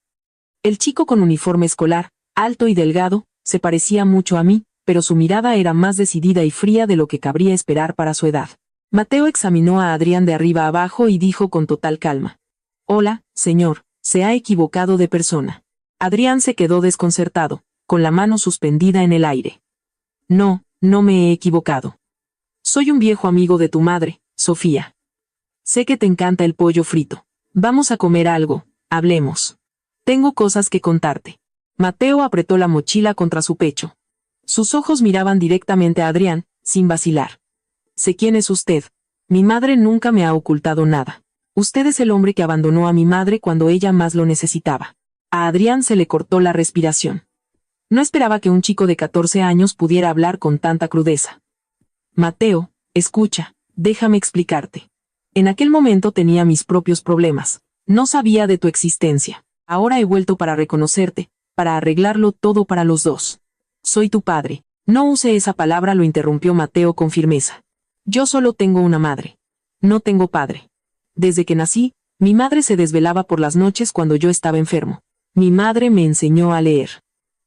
El chico con uniforme escolar, alto y delgado, se parecía mucho a mí, pero su mirada era más decidida y fría de lo que cabría esperar para su edad. Mateo examinó a Adrián de arriba abajo y dijo con total calma. Hola, señor, se ha equivocado de persona. Adrián se quedó desconcertado, con la mano suspendida en el aire. No, no me he equivocado. Soy un viejo amigo de tu madre, Sofía. Sé que te encanta el pollo frito. Vamos a comer algo, hablemos. Tengo cosas que contarte. Mateo apretó la mochila contra su pecho. Sus ojos miraban directamente a Adrián, sin vacilar. Sé quién es usted. Mi madre nunca me ha ocultado nada. Usted es el hombre que abandonó a mi madre cuando ella más lo necesitaba. A Adrián se le cortó la respiración. No esperaba que un chico de 14 años pudiera hablar con tanta crudeza. Mateo, escucha, déjame explicarte. En aquel momento tenía mis propios problemas. No sabía de tu existencia. Ahora he vuelto para reconocerte, para arreglarlo todo para los dos. Soy tu padre. No use esa palabra, lo interrumpió Mateo con firmeza. Yo solo tengo una madre. No tengo padre. Desde que nací, mi madre se desvelaba por las noches cuando yo estaba enfermo. Mi madre me enseñó a leer.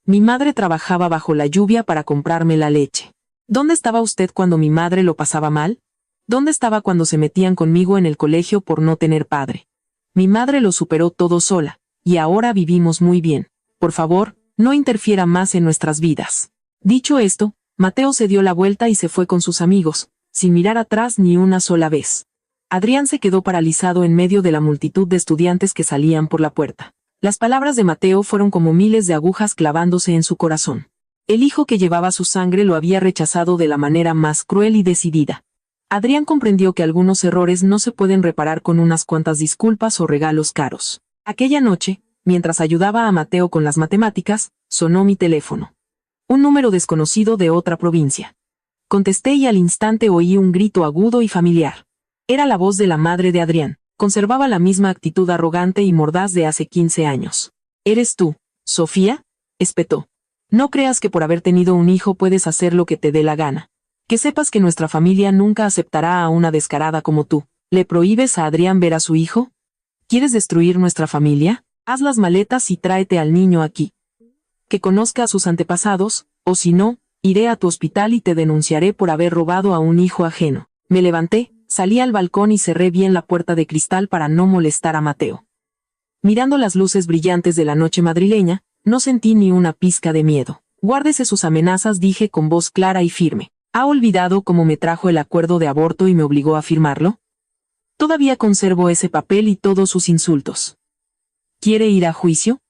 Mi madre trabajaba bajo la lluvia para comprarme la leche. ¿Dónde estaba usted cuando mi madre lo pasaba mal? ¿Dónde estaba cuando se metían conmigo en el colegio por no tener padre? Mi madre lo superó todo sola, y ahora vivimos muy bien. Por favor, no interfiera más en nuestras vidas. Dicho esto, Mateo se dio la vuelta y se fue con sus amigos, sin mirar atrás ni una sola vez. Adrián se quedó paralizado en medio de la multitud de estudiantes que salían por la puerta. Las palabras de Mateo fueron como miles de agujas clavándose en su corazón. El hijo que llevaba su sangre lo había rechazado de la manera más cruel y decidida. Adrián comprendió que algunos errores no se pueden reparar con unas cuantas disculpas o regalos caros. Aquella noche, mientras ayudaba a Mateo con las matemáticas, sonó mi teléfono. Un número desconocido de otra provincia. Contesté y al instante oí un grito agudo y familiar. Era la voz de la madre de Adrián. Conservaba la misma actitud arrogante y mordaz de hace 15 años. ¿Eres tú, Sofía?, espetó. No creas que por haber tenido un hijo puedes hacer lo que te dé la gana. Que sepas que nuestra familia nunca aceptará a una descarada como tú. ¿Le prohíbes a Adrián ver a su hijo? ¿Quieres destruir nuestra familia? Haz las maletas y tráete al niño aquí. Que conozca a sus antepasados, o si no, iré a tu hospital y te denunciaré por haber robado a un hijo ajeno. Me levanté, salí al balcón y cerré bien la puerta de cristal para no molestar a Mateo. Mirando las luces brillantes de la noche madrileña, no sentí ni una pizca de miedo. Guárdese sus amenazas, dije con voz clara y firme. ¿Ha olvidado cómo me trajo el acuerdo de aborto y me obligó a firmarlo? Todavía conservo ese papel y todos sus insultos. ¿Quiere ir a juicio?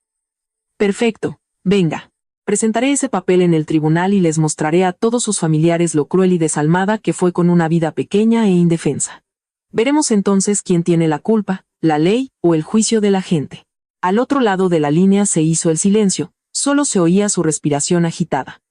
Perfecto, venga. Presentaré ese papel en el tribunal y les mostraré a todos sus familiares lo cruel y desalmada que fue con una vida pequeña e indefensa. Veremos entonces quién tiene la culpa, la ley o el juicio de la gente. Al otro lado de la línea se hizo el silencio, solo se oía su respiración agitada.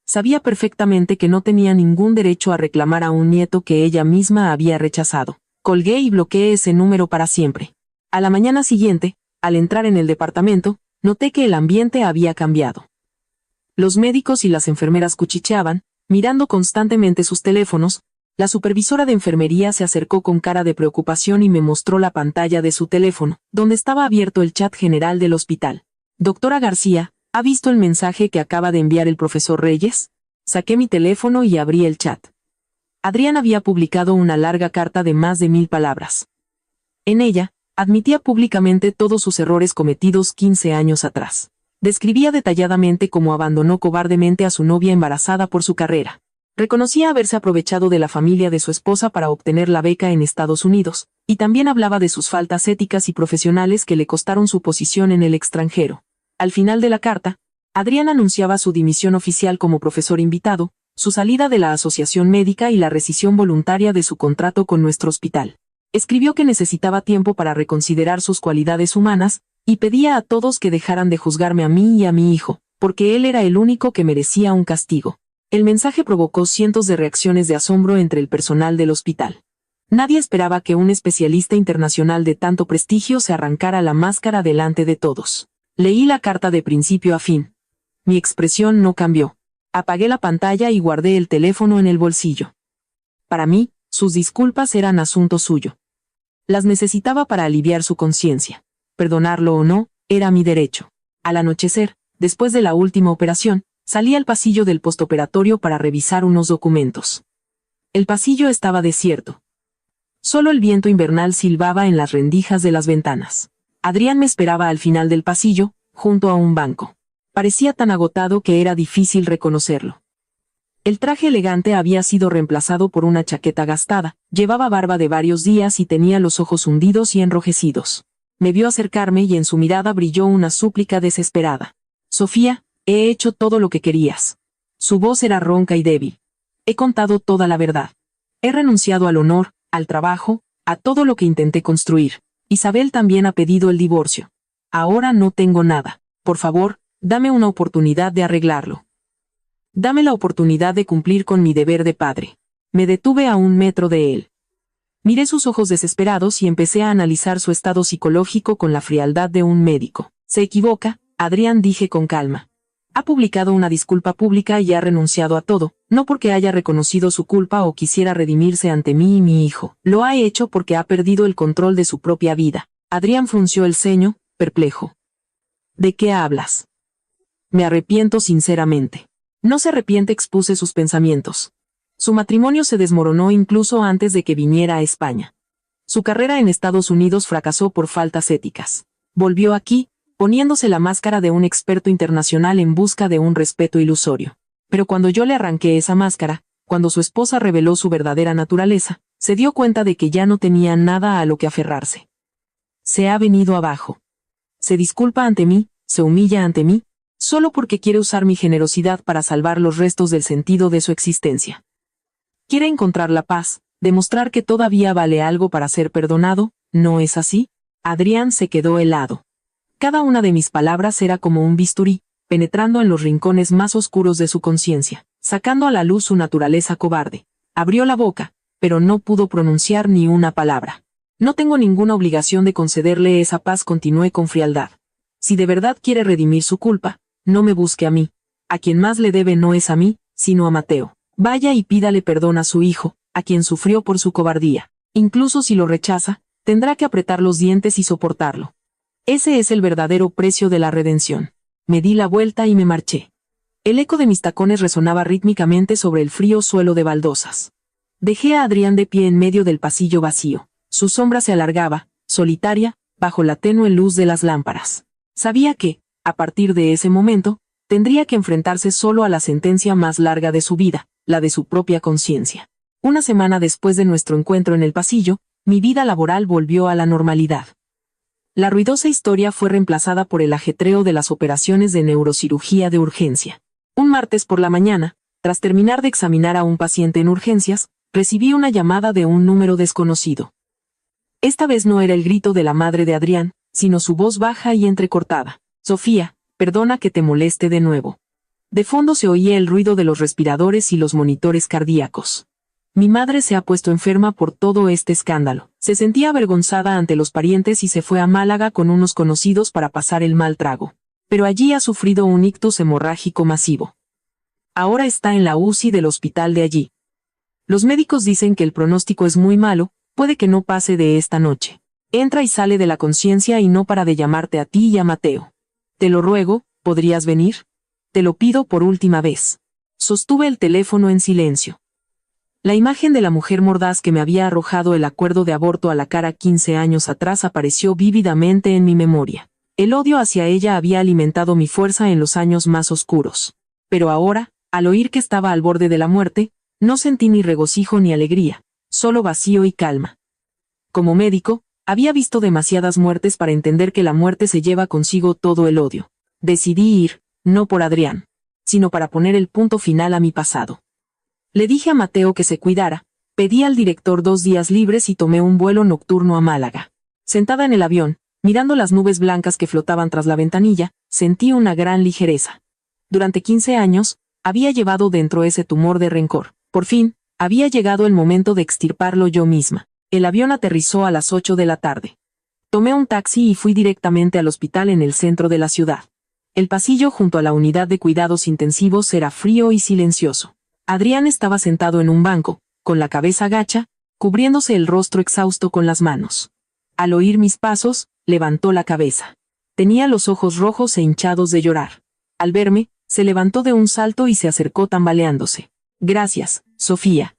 Sabía perfectamente que no tenía ningún derecho a reclamar a un nieto que ella misma había rechazado. Colgué y bloqueé ese número para siempre. A la mañana siguiente, al entrar en el departamento, noté que el ambiente había cambiado. Los médicos y las enfermeras cuchicheaban, mirando constantemente sus teléfonos. La supervisora de enfermería se acercó con cara de preocupación y me mostró la pantalla de su teléfono, donde estaba abierto el chat general del hospital. Doctora García, ¿ha visto el mensaje que acaba de enviar el profesor Reyes? Saqué mi teléfono y abrí el chat. Adrián había publicado una larga carta de más de 1000 palabras. En ella, admitía públicamente todos sus errores cometidos 15 años atrás. Describía detalladamente cómo abandonó cobardemente a su novia embarazada por su carrera. Reconocía haberse aprovechado de la familia de su esposa para obtener la beca en Estados Unidos, y también hablaba de sus faltas éticas y profesionales que le costaron su posición en el extranjero. Al final de la carta, Adrián anunciaba su dimisión oficial como profesor invitado, su salida de la asociación médica y la rescisión voluntaria de su contrato con nuestro hospital. Escribió que necesitaba tiempo para reconsiderar sus cualidades humanas, y pedía a todos que dejaran de juzgarme a mí y a mi hijo, porque él era el único que merecía un castigo. El mensaje provocó cientos de reacciones de asombro entre el personal del hospital. Nadie esperaba que un especialista internacional de tanto prestigio se arrancara la máscara delante de todos. Leí la carta de principio a fin. Mi expresión no cambió. Apagué la pantalla y guardé el teléfono en el bolsillo. Para mí, sus disculpas eran asunto suyo. Las necesitaba para aliviar su conciencia. Perdonarlo o no, era mi derecho. Al anochecer, después de la última operación, salí al pasillo del postoperatorio para revisar unos documentos. El pasillo estaba desierto. Solo el viento invernal silbaba en las rendijas de las ventanas. Adrián me esperaba al final del pasillo, junto a un banco. Parecía tan agotado que era difícil reconocerlo. El traje elegante había sido reemplazado por una chaqueta gastada, llevaba barba de varios días y tenía los ojos hundidos y enrojecidos. Me vio acercarme y en su mirada brilló una súplica desesperada. Sofía, he hecho todo lo que querías. Su voz era ronca y débil. He contado toda la verdad. He renunciado al honor, al trabajo, a todo lo que intenté construir. Isabel también ha pedido el divorcio. Ahora no tengo nada. Por favor, dame una oportunidad de arreglarlo. Dame la oportunidad de cumplir con mi deber de padre. Me detuve a 1 metro de él. Miré sus ojos desesperados y empecé a analizar su estado psicológico con la frialdad de un médico. Se equivoca, Adrián, dije con calma. Ha publicado una disculpa pública y ha renunciado a todo, no porque haya reconocido su culpa o quisiera redimirse ante mí y mi hijo. Lo ha hecho porque ha perdido el control de su propia vida. Adrián frunció el ceño, perplejo. ¿De qué hablas? Me arrepiento sinceramente. No se arrepiente, expuse sus pensamientos. Su matrimonio se desmoronó incluso antes de que viniera a España. Su carrera en Estados Unidos fracasó por faltas éticas. Volvió aquí, poniéndose la máscara de un experto internacional en busca de un respeto ilusorio. Pero cuando yo le arranqué esa máscara, cuando su esposa reveló su verdadera naturaleza, se dio cuenta de que ya no tenía nada a lo que aferrarse. Se ha venido abajo. Se disculpa ante mí, se humilla ante mí, solo porque quiere usar mi generosidad para salvar los restos del sentido de su existencia. Quiere encontrar la paz, demostrar que todavía vale algo para ser perdonado, ¿no es así? Adrián se quedó helado. Cada una de mis palabras era como un bisturí, penetrando en los rincones más oscuros de su conciencia, sacando a la luz su naturaleza cobarde. Abrió la boca, pero no pudo pronunciar ni una palabra. No tengo ninguna obligación de concederle esa paz, continué con frialdad. Si de verdad quiere redimir su culpa, no me busque a mí. A quien más le debe no es a mí, sino a Mateo. Vaya y pídale perdón a su hijo, a quien sufrió por su cobardía. Incluso si lo rechaza, tendrá que apretar los dientes y soportarlo. Ese es el verdadero precio de la redención. Me di la vuelta y me marché. El eco de mis tacones resonaba rítmicamente sobre el frío suelo de baldosas. Dejé a Adrián de pie en medio del pasillo vacío. Su sombra se alargaba, solitaria, bajo la tenue luz de las lámparas. Sabía que, a partir de ese momento, tendría que enfrentarse solo a la sentencia más larga de su vida, la de su propia conciencia. Una semana después de nuestro encuentro en el pasillo, mi vida laboral volvió a la normalidad. La ruidosa historia fue reemplazada por el ajetreo de las operaciones de neurocirugía de urgencia. Un martes por la mañana, tras terminar de examinar a un paciente en urgencias, recibí una llamada de un número desconocido. Esta vez no era el grito de la madre de Adrián, sino su voz baja y entrecortada. Sofía, perdona que te moleste de nuevo. De fondo se oía el ruido de los respiradores y los monitores cardíacos. Mi madre se ha puesto enferma por todo este escándalo. Se sentía avergonzada ante los parientes y se fue a Málaga con unos conocidos para pasar el mal trago. Pero allí ha sufrido un ictus hemorrágico masivo. Ahora está en la UCI del hospital de allí. Los médicos dicen que el pronóstico es muy malo, puede que no pase de esta noche. Entra y sale de la conciencia y no para de llamarte a ti y a Mateo. Te lo ruego, ¿podrías venir? Te lo pido por última vez. Sostuve el teléfono en silencio. La imagen de la mujer mordaz que me había arrojado el acuerdo de aborto a la cara 15 años atrás apareció vívidamente en mi memoria. El odio hacia ella había alimentado mi fuerza en los años más oscuros. Pero ahora, al oír que estaba al borde de la muerte, no sentí ni regocijo ni alegría, solo vacío y calma. Como médico, había visto demasiadas muertes para entender que la muerte se lleva consigo todo el odio. Decidí ir, no por Adrián, sino para poner el punto final a mi pasado. Le dije a Mateo que se cuidara, pedí al director 2 días libres y tomé un vuelo nocturno a Málaga. Sentada en el avión, mirando las nubes blancas que flotaban tras la ventanilla, sentí una gran ligereza. Durante 15 años, había llevado dentro ese tumor de rencor. Por fin, había llegado el momento de extirparlo yo misma. El avión aterrizó a las 8 de la tarde. Tomé un taxi y fui directamente al hospital en el centro de la ciudad. El pasillo junto a la unidad de cuidados intensivos era frío y silencioso. Adrián estaba sentado en un banco, con la cabeza gacha, cubriéndose el rostro exhausto con las manos. Al oír mis pasos, levantó la cabeza. Tenía los ojos rojos e hinchados de llorar. Al verme, se levantó de un salto y se acercó tambaleándose. Gracias, Sofía.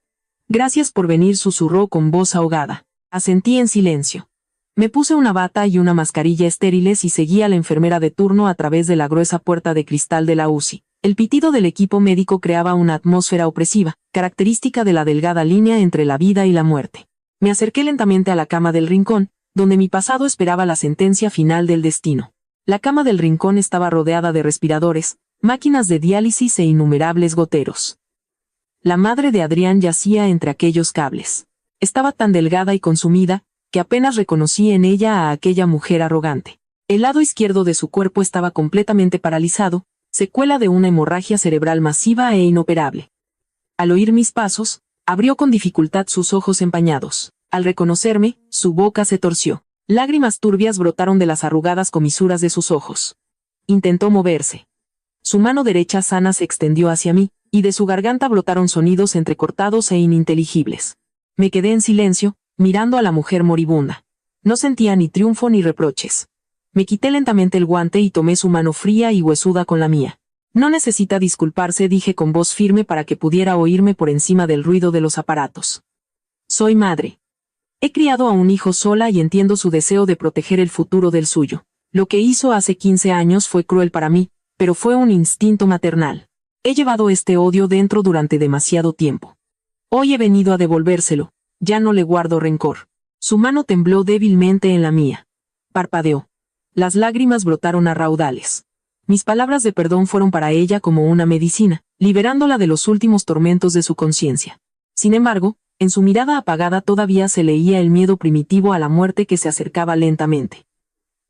Gracias por venir, susurró con voz ahogada. Asentí en silencio. Me puse una bata y una mascarilla estériles y seguí a la enfermera de turno a través de la gruesa puerta de cristal de la UCI. El pitido del equipo médico creaba una atmósfera opresiva, característica de la delgada línea entre la vida y la muerte. Me acerqué lentamente a la cama del rincón, donde mi pasado esperaba la sentencia final del destino. La cama del rincón estaba rodeada de respiradores, máquinas de diálisis e innumerables goteros. La madre de Adrián yacía entre aquellos cables. Estaba tan delgada y consumida, que apenas reconocí en ella a aquella mujer arrogante. El lado izquierdo de su cuerpo estaba completamente paralizado, secuela de una hemorragia cerebral masiva e inoperable. Al oír mis pasos, abrió con dificultad sus ojos empañados. Al reconocerme, su boca se torció. Lágrimas turbias brotaron de las arrugadas comisuras de sus ojos. Intentó moverse. Su mano derecha sana se extendió hacia mí, y de su garganta brotaron sonidos entrecortados e ininteligibles. Me quedé en silencio, mirando a la mujer moribunda. No sentía ni triunfo ni reproches. Me quité lentamente el guante y tomé su mano fría y huesuda con la mía. No necesita disculparse, dije con voz firme para que pudiera oírme por encima del ruido de los aparatos. Soy madre. He criado a un hijo sola y entiendo su deseo de proteger el futuro del suyo. Lo que hizo hace 15 años fue cruel para mí, pero fue un instinto maternal. He llevado este odio dentro durante demasiado tiempo. Hoy he venido a devolvérselo, ya no le guardo rencor. Su mano tembló débilmente en la mía. Parpadeó. Las lágrimas brotaron a raudales. Mis palabras de perdón fueron para ella como una medicina, liberándola de los últimos tormentos de su conciencia. Sin embargo, en su mirada apagada todavía se leía el miedo primitivo a la muerte que se acercaba lentamente.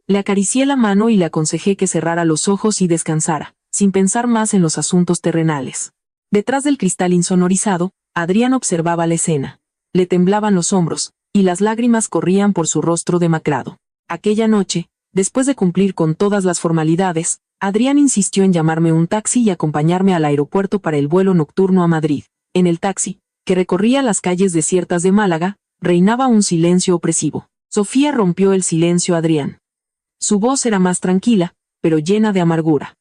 Le acaricié la mano y le aconsejé que cerrara los ojos y descansara. sin pensar más en los asuntos terrenales. Detrás del cristal insonorizado, Adrián observaba la escena. Le temblaban los hombros, y las lágrimas corrían por su rostro demacrado. Aquella noche, después de cumplir con todas las formalidades, Adrián insistió en llamarme un taxi y acompañarme al aeropuerto para el vuelo nocturno a Madrid. En el taxi, que recorría las calles desiertas de Málaga, reinaba un silencio opresivo. Sofía rompió el silencio a Adrián. Su voz era más tranquila, pero llena de amargura.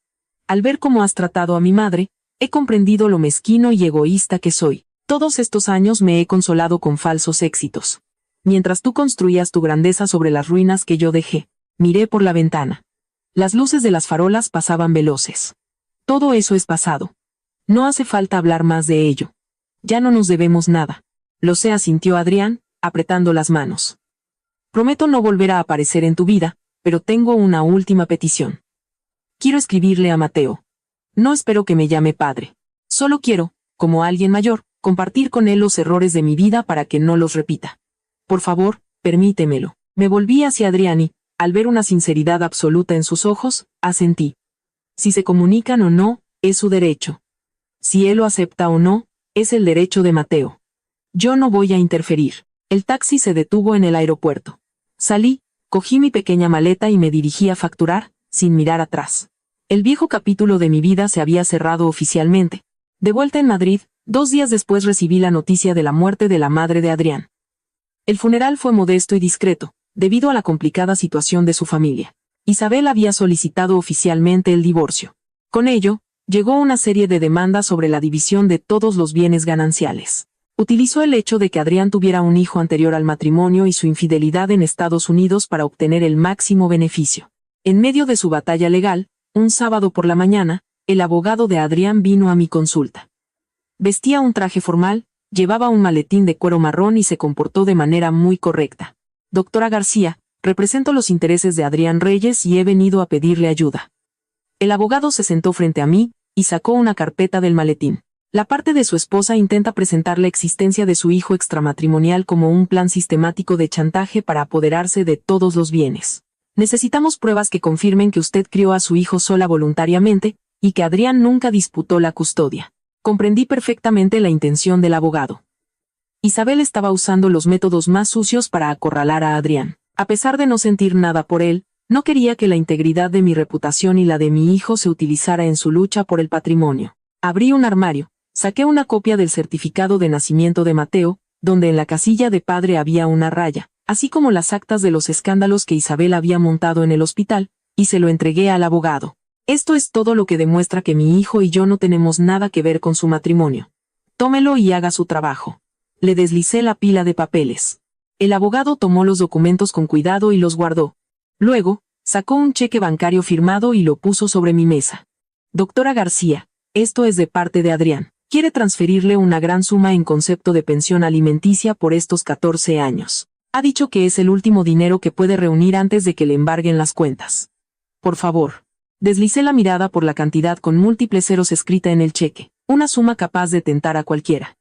Al ver cómo has tratado a mi madre, he comprendido lo mezquino y egoísta que soy. Todos estos años me he consolado con falsos éxitos. Mientras tú construías tu grandeza sobre las ruinas que yo dejé, miré por la ventana. Las luces de las farolas pasaban veloces. Todo eso es pasado. No hace falta hablar más de ello. Ya no nos debemos nada. Lo sé, asintió Adrián, apretando las manos. Prometo no volver a aparecer en tu vida, pero tengo una última petición. Quiero escribirle a Mateo. No espero que me llame padre. Solo quiero, como alguien mayor, compartir con él los errores de mi vida para que no los repita. Por favor, permítemelo. Me volví hacia Adrián y, al ver una sinceridad absoluta en sus ojos, asentí. Si se comunican o no, es su derecho. Si él lo acepta o no, es el derecho de Mateo. Yo no voy a interferir. El taxi se detuvo en el aeropuerto. Salí, cogí mi pequeña maleta y me dirigí a facturar, sin mirar atrás. El viejo capítulo de mi vida se había cerrado oficialmente. De vuelta en Madrid, 2 días después recibí la noticia de la muerte de la madre de Adrián. El funeral fue modesto y discreto, debido a la complicada situación de su familia. Isabel había solicitado oficialmente el divorcio. Con ello, llegó una serie de demandas sobre la división de todos los bienes gananciales. Utilizó el hecho de que Adrián tuviera un hijo anterior al matrimonio y su infidelidad en Estados Unidos para obtener el máximo beneficio. En medio de su batalla legal, un sábado por la mañana, el abogado de Adrián vino a mi consulta. Vestía un traje formal, llevaba un maletín de cuero marrón y se comportó de manera muy correcta. Doctora García, represento los intereses de Adrián Reyes y he venido a pedirle ayuda. El abogado se sentó frente a mí y sacó una carpeta del maletín. La parte de su esposa intenta presentar la existencia de su hijo extramatrimonial como un plan sistemático de chantaje para apoderarse de todos los bienes. Necesitamos pruebas que confirmen que usted crió a su hijo sola voluntariamente y que Adrián nunca disputó la custodia. Comprendí perfectamente la intención del abogado. Isabel estaba usando los métodos más sucios para acorralar a Adrián. A pesar de no sentir nada por él, no quería que la integridad de mi reputación y la de mi hijo se utilizara en su lucha por el patrimonio. Abrí un armario, saqué una copia del certificado de nacimiento de Mateo, donde en la casilla de padre había una raya, así como las actas de los escándalos que Isabel había montado en el hospital, y se lo entregué al abogado. Esto es todo lo que demuestra que mi hijo y yo no tenemos nada que ver con su matrimonio. Tómelo y haga su trabajo. Le deslicé la pila de papeles. El abogado tomó los documentos con cuidado y los guardó. Luego, sacó un cheque bancario firmado y lo puso sobre mi mesa. Doctora García, esto es de parte de Adrián. Quiere transferirle una gran suma en concepto de pensión alimenticia por estos 14 años. Ha dicho que es el último dinero que puede reunir antes de que le embarguen las cuentas. Por favor. Deslicé la mirada por la cantidad con múltiples ceros escrita en el cheque, una suma capaz de tentar a cualquiera.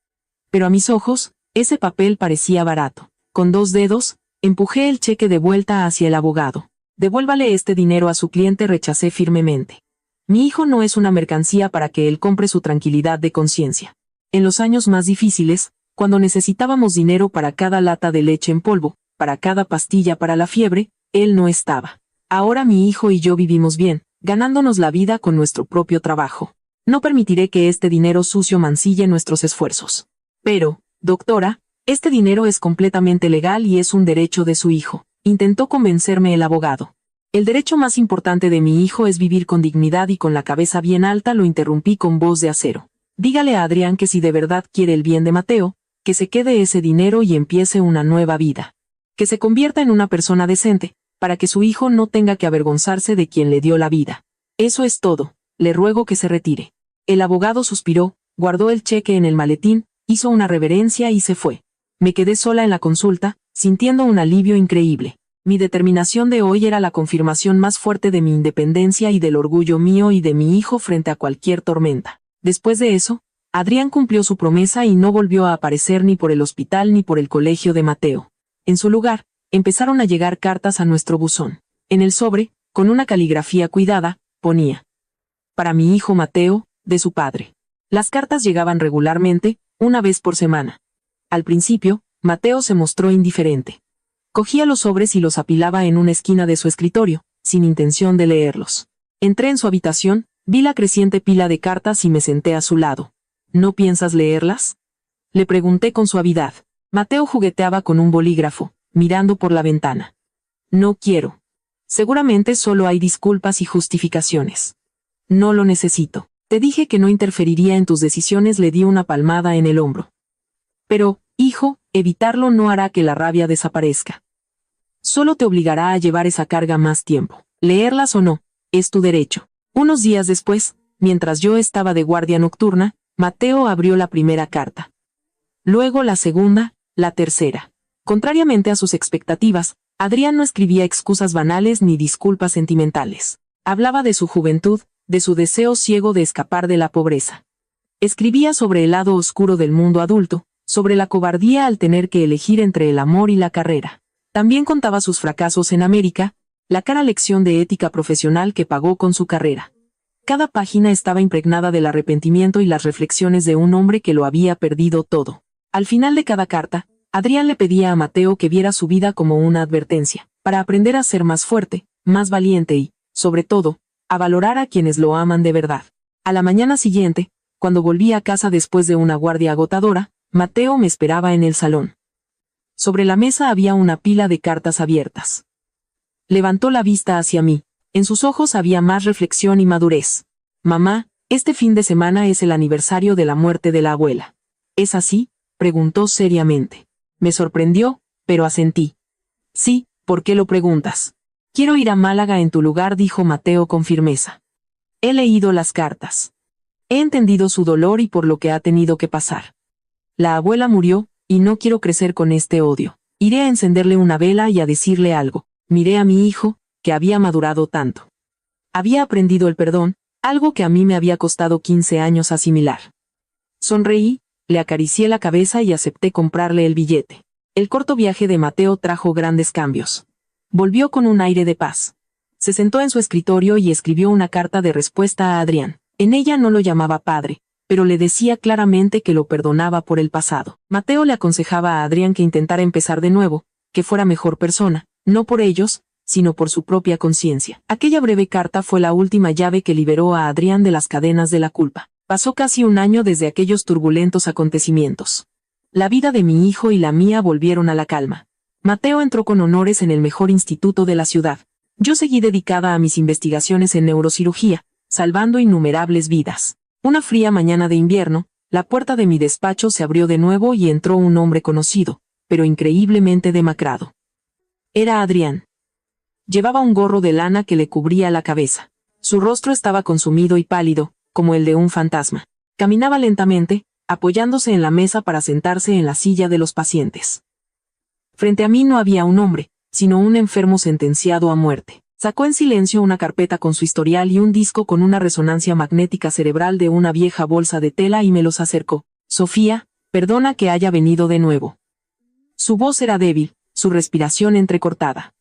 Pero a mis ojos, ese papel parecía barato. Con 2 dedos, empujé el cheque de vuelta hacia el abogado. Devuélvale este dinero a su cliente, rechacé firmemente. Mi hijo no es una mercancía para que él compre su tranquilidad de conciencia. En los años más difíciles, cuando necesitábamos dinero para cada lata de leche en polvo, para cada pastilla para la fiebre, él no estaba. Ahora mi hijo y yo vivimos bien, ganándonos la vida con nuestro propio trabajo. No permitiré que este dinero sucio mancille nuestros esfuerzos. Pero, doctora, este dinero es completamente legal y es un derecho de su hijo, intentó convencerme el abogado. El derecho más importante de mi hijo es vivir con dignidad y con la cabeza bien alta, lo interrumpí con voz de acero. Dígale a Adrián que si de verdad quiere el bien de Mateo, que se quede ese dinero y empiece una nueva vida. Que se convierta en una persona decente, para que su hijo no tenga que avergonzarse de quien le dio la vida. Eso es todo, le ruego que se retire. El abogado suspiró, guardó el cheque en el maletín, hizo una reverencia y se fue. Me quedé sola en la consulta, sintiendo un alivio increíble. Mi determinación de hoy era la confirmación más fuerte de mi independencia y del orgullo mío y de mi hijo frente a cualquier tormenta. Después de eso, Adrián cumplió su promesa y no volvió a aparecer ni por el hospital ni por el colegio de Mateo. En su lugar, empezaron a llegar cartas a nuestro buzón. En el sobre, con una caligrafía cuidada, ponía: para mi hijo Mateo, de su padre. Las cartas llegaban regularmente, una vez por semana. Al principio, Mateo se mostró indiferente. Cogía los sobres y los apilaba en una esquina de su escritorio, sin intención de leerlos. Entré en su habitación, vi la creciente pila de cartas y me senté a su lado. ¿No piensas leerlas?, le pregunté con suavidad. Mateo jugueteaba con un bolígrafo, mirando por la ventana. No quiero. Seguramente solo hay disculpas y justificaciones. No lo necesito. Te dije que no interferiría en tus decisiones, le di una palmada en el hombro. Pero, hijo, evitarlo no hará que la rabia desaparezca. Solo te obligará a llevar esa carga más tiempo. Leerlas o no, es tu derecho. Unos días después, mientras yo estaba de guardia nocturna, Mateo abrió la primera carta. Luego la segunda, la tercera. Contrariamente a sus expectativas, Adrián no escribía excusas banales ni disculpas sentimentales. Hablaba de su juventud, de su deseo ciego de escapar de la pobreza. Escribía sobre el lado oscuro del mundo adulto, sobre la cobardía al tener que elegir entre el amor y la carrera. También contaba sus fracasos en América, la cara lección de ética profesional que pagó con su carrera. Cada página estaba impregnada del arrepentimiento y las reflexiones de un hombre que lo había perdido todo. Al final de cada carta, Adrián le pedía a Mateo que viera su vida como una advertencia, para aprender a ser más fuerte, más valiente y, sobre todo, a valorar a quienes lo aman de verdad. A la mañana siguiente, cuando volví a casa después de una guardia agotadora, Mateo me esperaba en el salón. Sobre la mesa había una pila de cartas abiertas. Levantó la vista hacia mí. En sus ojos había más reflexión y madurez. Mamá, este fin de semana es el aniversario de la muerte de la abuela. ¿Es así?, preguntó seriamente. Me sorprendió, pero asentí. Sí, ¿por qué lo preguntas? Quiero ir a Málaga en tu lugar, dijo Mateo con firmeza. He leído las cartas. He entendido su dolor y por lo que ha tenido que pasar. La abuela murió, y no quiero crecer con este odio. Iré a encenderle una vela y a decirle algo. Miré a mi hijo, que había madurado tanto. Había aprendido el perdón, algo que a mí me había costado 15 años asimilar. Sonreí, le acaricié la cabeza y acepté comprarle el billete. El corto viaje de Mateo trajo grandes cambios. Volvió con un aire de paz. Se sentó en su escritorio y escribió una carta de respuesta a Adrián. En ella no lo llamaba padre, pero le decía claramente que lo perdonaba por el pasado. Mateo le aconsejaba a Adrián que intentara empezar de nuevo, que fuera mejor persona, no por ellos, sino por su propia conciencia. Aquella breve carta fue la última llave que liberó a Adrián de las cadenas de la culpa. Pasó casi un año desde aquellos turbulentos acontecimientos. La vida de mi hijo y la mía volvieron a la calma. Mateo entró con honores en el mejor instituto de la ciudad. Yo seguí dedicada a mis investigaciones en neurocirugía, salvando innumerables vidas. Una fría mañana de invierno, la puerta de mi despacho se abrió de nuevo y entró un hombre conocido, pero increíblemente demacrado. Era Adrián. Llevaba un gorro de lana que le cubría la cabeza. Su rostro estaba consumido y pálido, como el de un fantasma. Caminaba lentamente, apoyándose en la mesa para sentarse en la silla de los pacientes. Frente a mí no había un hombre, sino un enfermo sentenciado a muerte. Sacó en silencio una carpeta con su historial y un disco con una resonancia magnética cerebral de una vieja bolsa de tela y me los acercó. Sofía, perdona que haya venido de nuevo. Su voz era débil, su respiración entrecortada.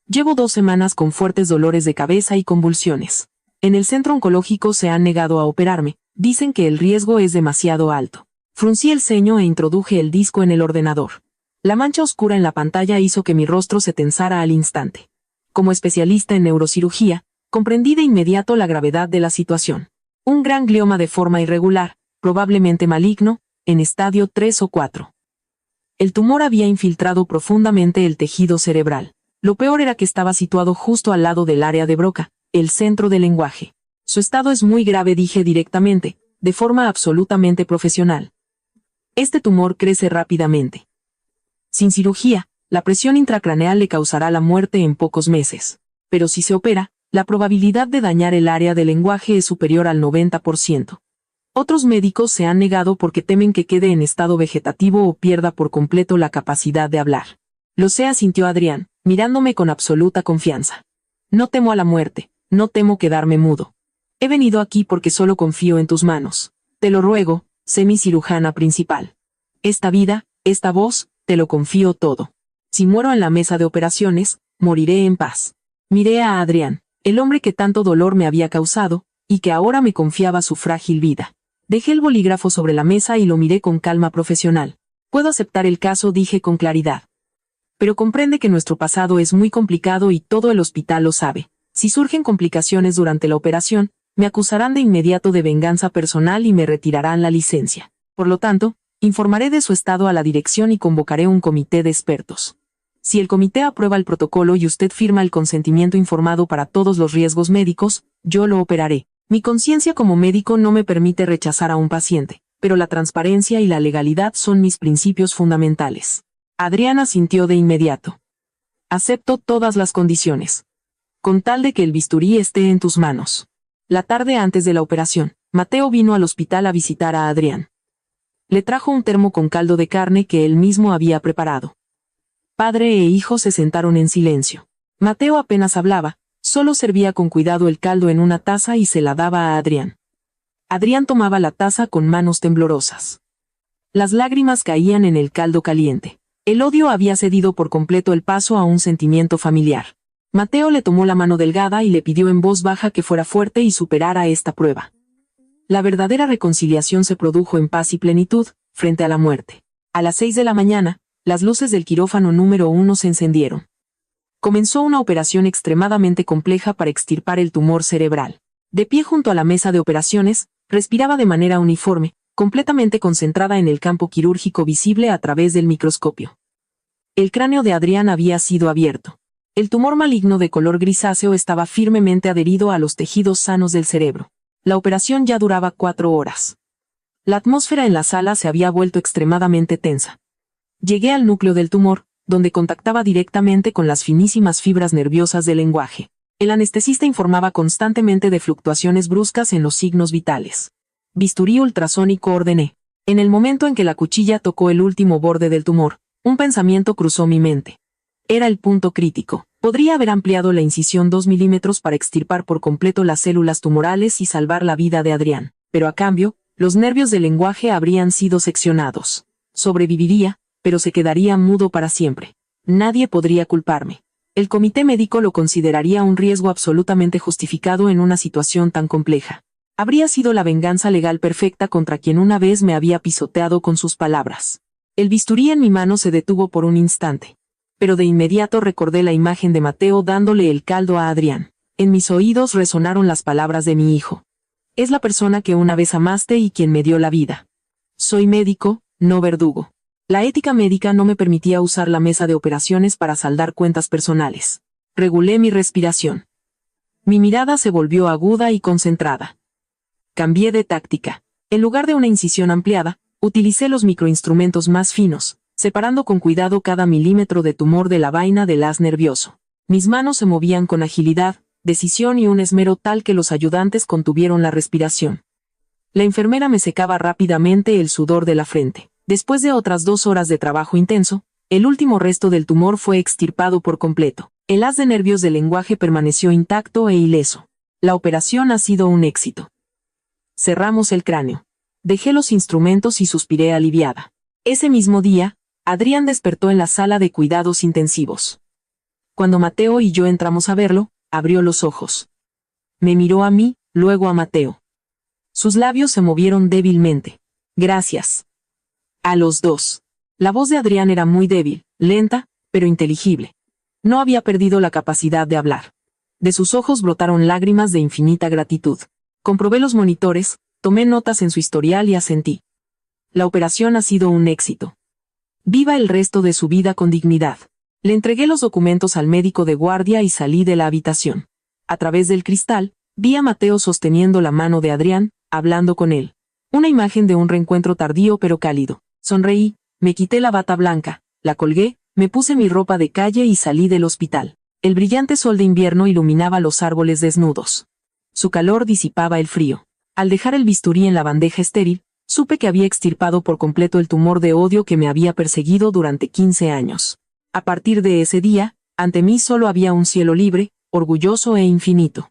Llevo 2 semanas con fuertes dolores de cabeza y convulsiones. En el centro oncológico se han negado a operarme, dicen que el riesgo es demasiado alto. Fruncí el ceño e introduje el disco en el ordenador. La mancha oscura en la pantalla hizo que mi rostro se tensara al instante. Como especialista en neurocirugía, comprendí de inmediato la gravedad de la situación. Un gran glioma de forma irregular, probablemente maligno, en estadio 3 o 4. El tumor había infiltrado profundamente el tejido cerebral. Lo peor era que estaba situado justo al lado del área de Broca, el centro del lenguaje. Su estado es muy grave, dije directamente, de forma absolutamente profesional. Este tumor crece rápidamente. Sin cirugía, la presión intracraneal le causará la muerte en pocos meses. Pero si se opera, la probabilidad de dañar el área del lenguaje es superior al 90%. Otros médicos se han negado porque temen que quede en estado vegetativo o pierda por completo la capacidad de hablar. Lo sé, asintió Adrián, mirándome con absoluta confianza. No temo a la muerte, no temo quedarme mudo. He venido aquí porque solo confío en tus manos. Te lo ruego, sé mi cirujana principal. Esta vida, esta voz, te lo confío todo. Si muero en la mesa de operaciones, moriré en paz. Miré a Adrián, el hombre que tanto dolor me había causado, y que ahora me confiaba su frágil vida. Dejé el bolígrafo sobre la mesa y lo miré con calma profesional. Puedo aceptar el caso, dije con claridad. Pero comprende que nuestro pasado es muy complicado y todo el hospital lo sabe. Si surgen complicaciones durante la operación, me acusarán de inmediato de venganza personal y me retirarán la licencia. Por lo tanto, informaré de su estado a la dirección y convocaré un comité de expertos. Si el comité aprueba el protocolo y usted firma el consentimiento informado para todos los riesgos médicos, yo lo operaré. Mi conciencia como médico no me permite rechazar a un paciente, pero la transparencia y la legalidad son mis principios fundamentales. Adrián asintió de inmediato. Acepto todas las condiciones. Con tal de que el bisturí esté en tus manos. La tarde antes de la operación, Mateo vino al hospital a visitar a Adrián. Le trajo un termo con caldo de carne que él mismo había preparado. Padre e hijo se sentaron en silencio. Mateo apenas hablaba, solo servía con cuidado el caldo en una taza y se la daba a Adrián. Adrián tomaba la taza con manos temblorosas. Las lágrimas caían en el caldo caliente. El odio había cedido por completo el paso a un sentimiento familiar. Mateo le tomó la mano delgada y le pidió en voz baja que fuera fuerte y superara esta prueba. La verdadera reconciliación se produjo en paz y plenitud, frente a la muerte. A las 6 de la mañana, las luces del quirófano número 1 se encendieron. Comenzó una operación extremadamente compleja para extirpar el tumor cerebral. De pie junto a la mesa de operaciones, respiraba de manera uniforme, completamente concentrada en el campo quirúrgico visible a través del microscopio. El cráneo de Adrián había sido abierto. El tumor maligno de color grisáceo estaba firmemente adherido a los tejidos sanos del cerebro. La operación ya duraba 4 horas. La atmósfera en la sala se había vuelto extremadamente tensa. Llegué al núcleo del tumor, donde contactaba directamente con las finísimas fibras nerviosas del lenguaje. El anestesista informaba constantemente de fluctuaciones bruscas en los signos vitales. Bisturí ultrasónico, ordené. En el momento en que la cuchilla tocó el último borde del tumor, un pensamiento cruzó mi mente. Era el punto crítico. Podría haber ampliado la incisión 2 milímetros para extirpar por completo las células tumorales y salvar la vida de Adrián, pero a cambio, los nervios del lenguaje habrían sido seccionados. Sobreviviría, pero se quedaría mudo para siempre. Nadie podría culparme. El comité médico lo consideraría un riesgo absolutamente justificado en una situación tan compleja. Habría sido la venganza legal perfecta contra quien una vez me había pisoteado con sus palabras. El bisturí en mi mano se detuvo por un instante. Pero de inmediato recordé la imagen de Mateo dándole el caldo a Adrián. En mis oídos resonaron las palabras de mi hijo. Es la persona que una vez amaste y quien me dio la vida. Soy médico, no verdugo. La ética médica no me permitía usar la mesa de operaciones para saldar cuentas personales. Regulé mi respiración. Mi mirada se volvió aguda y concentrada. Cambié de táctica. En lugar de una incisión ampliada, utilicé los microinstrumentos más finos, separando con cuidado cada milímetro de tumor de la vaina del haz nervioso. Mis manos se movían con agilidad, decisión y un esmero tal que los ayudantes contuvieron la respiración. La enfermera me secaba rápidamente el sudor de la frente. Después de otras 2 horas de trabajo intenso, el último resto del tumor fue extirpado por completo. El haz de nervios del lenguaje permaneció intacto e ileso. La operación ha sido un éxito. Cerramos el cráneo. Dejé los instrumentos y suspiré aliviada. Ese mismo día, Adrián despertó en la sala de cuidados intensivos. Cuando Mateo y yo entramos a verlo, abrió los ojos. Me miró a mí, luego a Mateo. Sus labios se movieron débilmente. Gracias. A los dos. La voz de Adrián era muy débil, lenta, pero inteligible. No había perdido la capacidad de hablar. De sus ojos brotaron lágrimas de infinita gratitud. Comprobé los monitores, tomé notas en su historial y asentí. La operación ha sido un éxito. Viva el resto de su vida con dignidad. Le entregué los documentos al médico de guardia y salí de la habitación. A través del cristal, vi a Mateo sosteniendo la mano de Adrián, hablando con él. Una imagen de un reencuentro tardío pero cálido. Sonreí, me quité la bata blanca, la colgué, me puse mi ropa de calle y salí del hospital. El brillante sol de invierno iluminaba los árboles desnudos. Su calor disipaba el frío. Al dejar el bisturí en la bandeja estéril, supe que había extirpado por completo el tumor de odio que me había perseguido durante 15 años. A partir de ese día, ante mí solo había un cielo libre, orgulloso e infinito.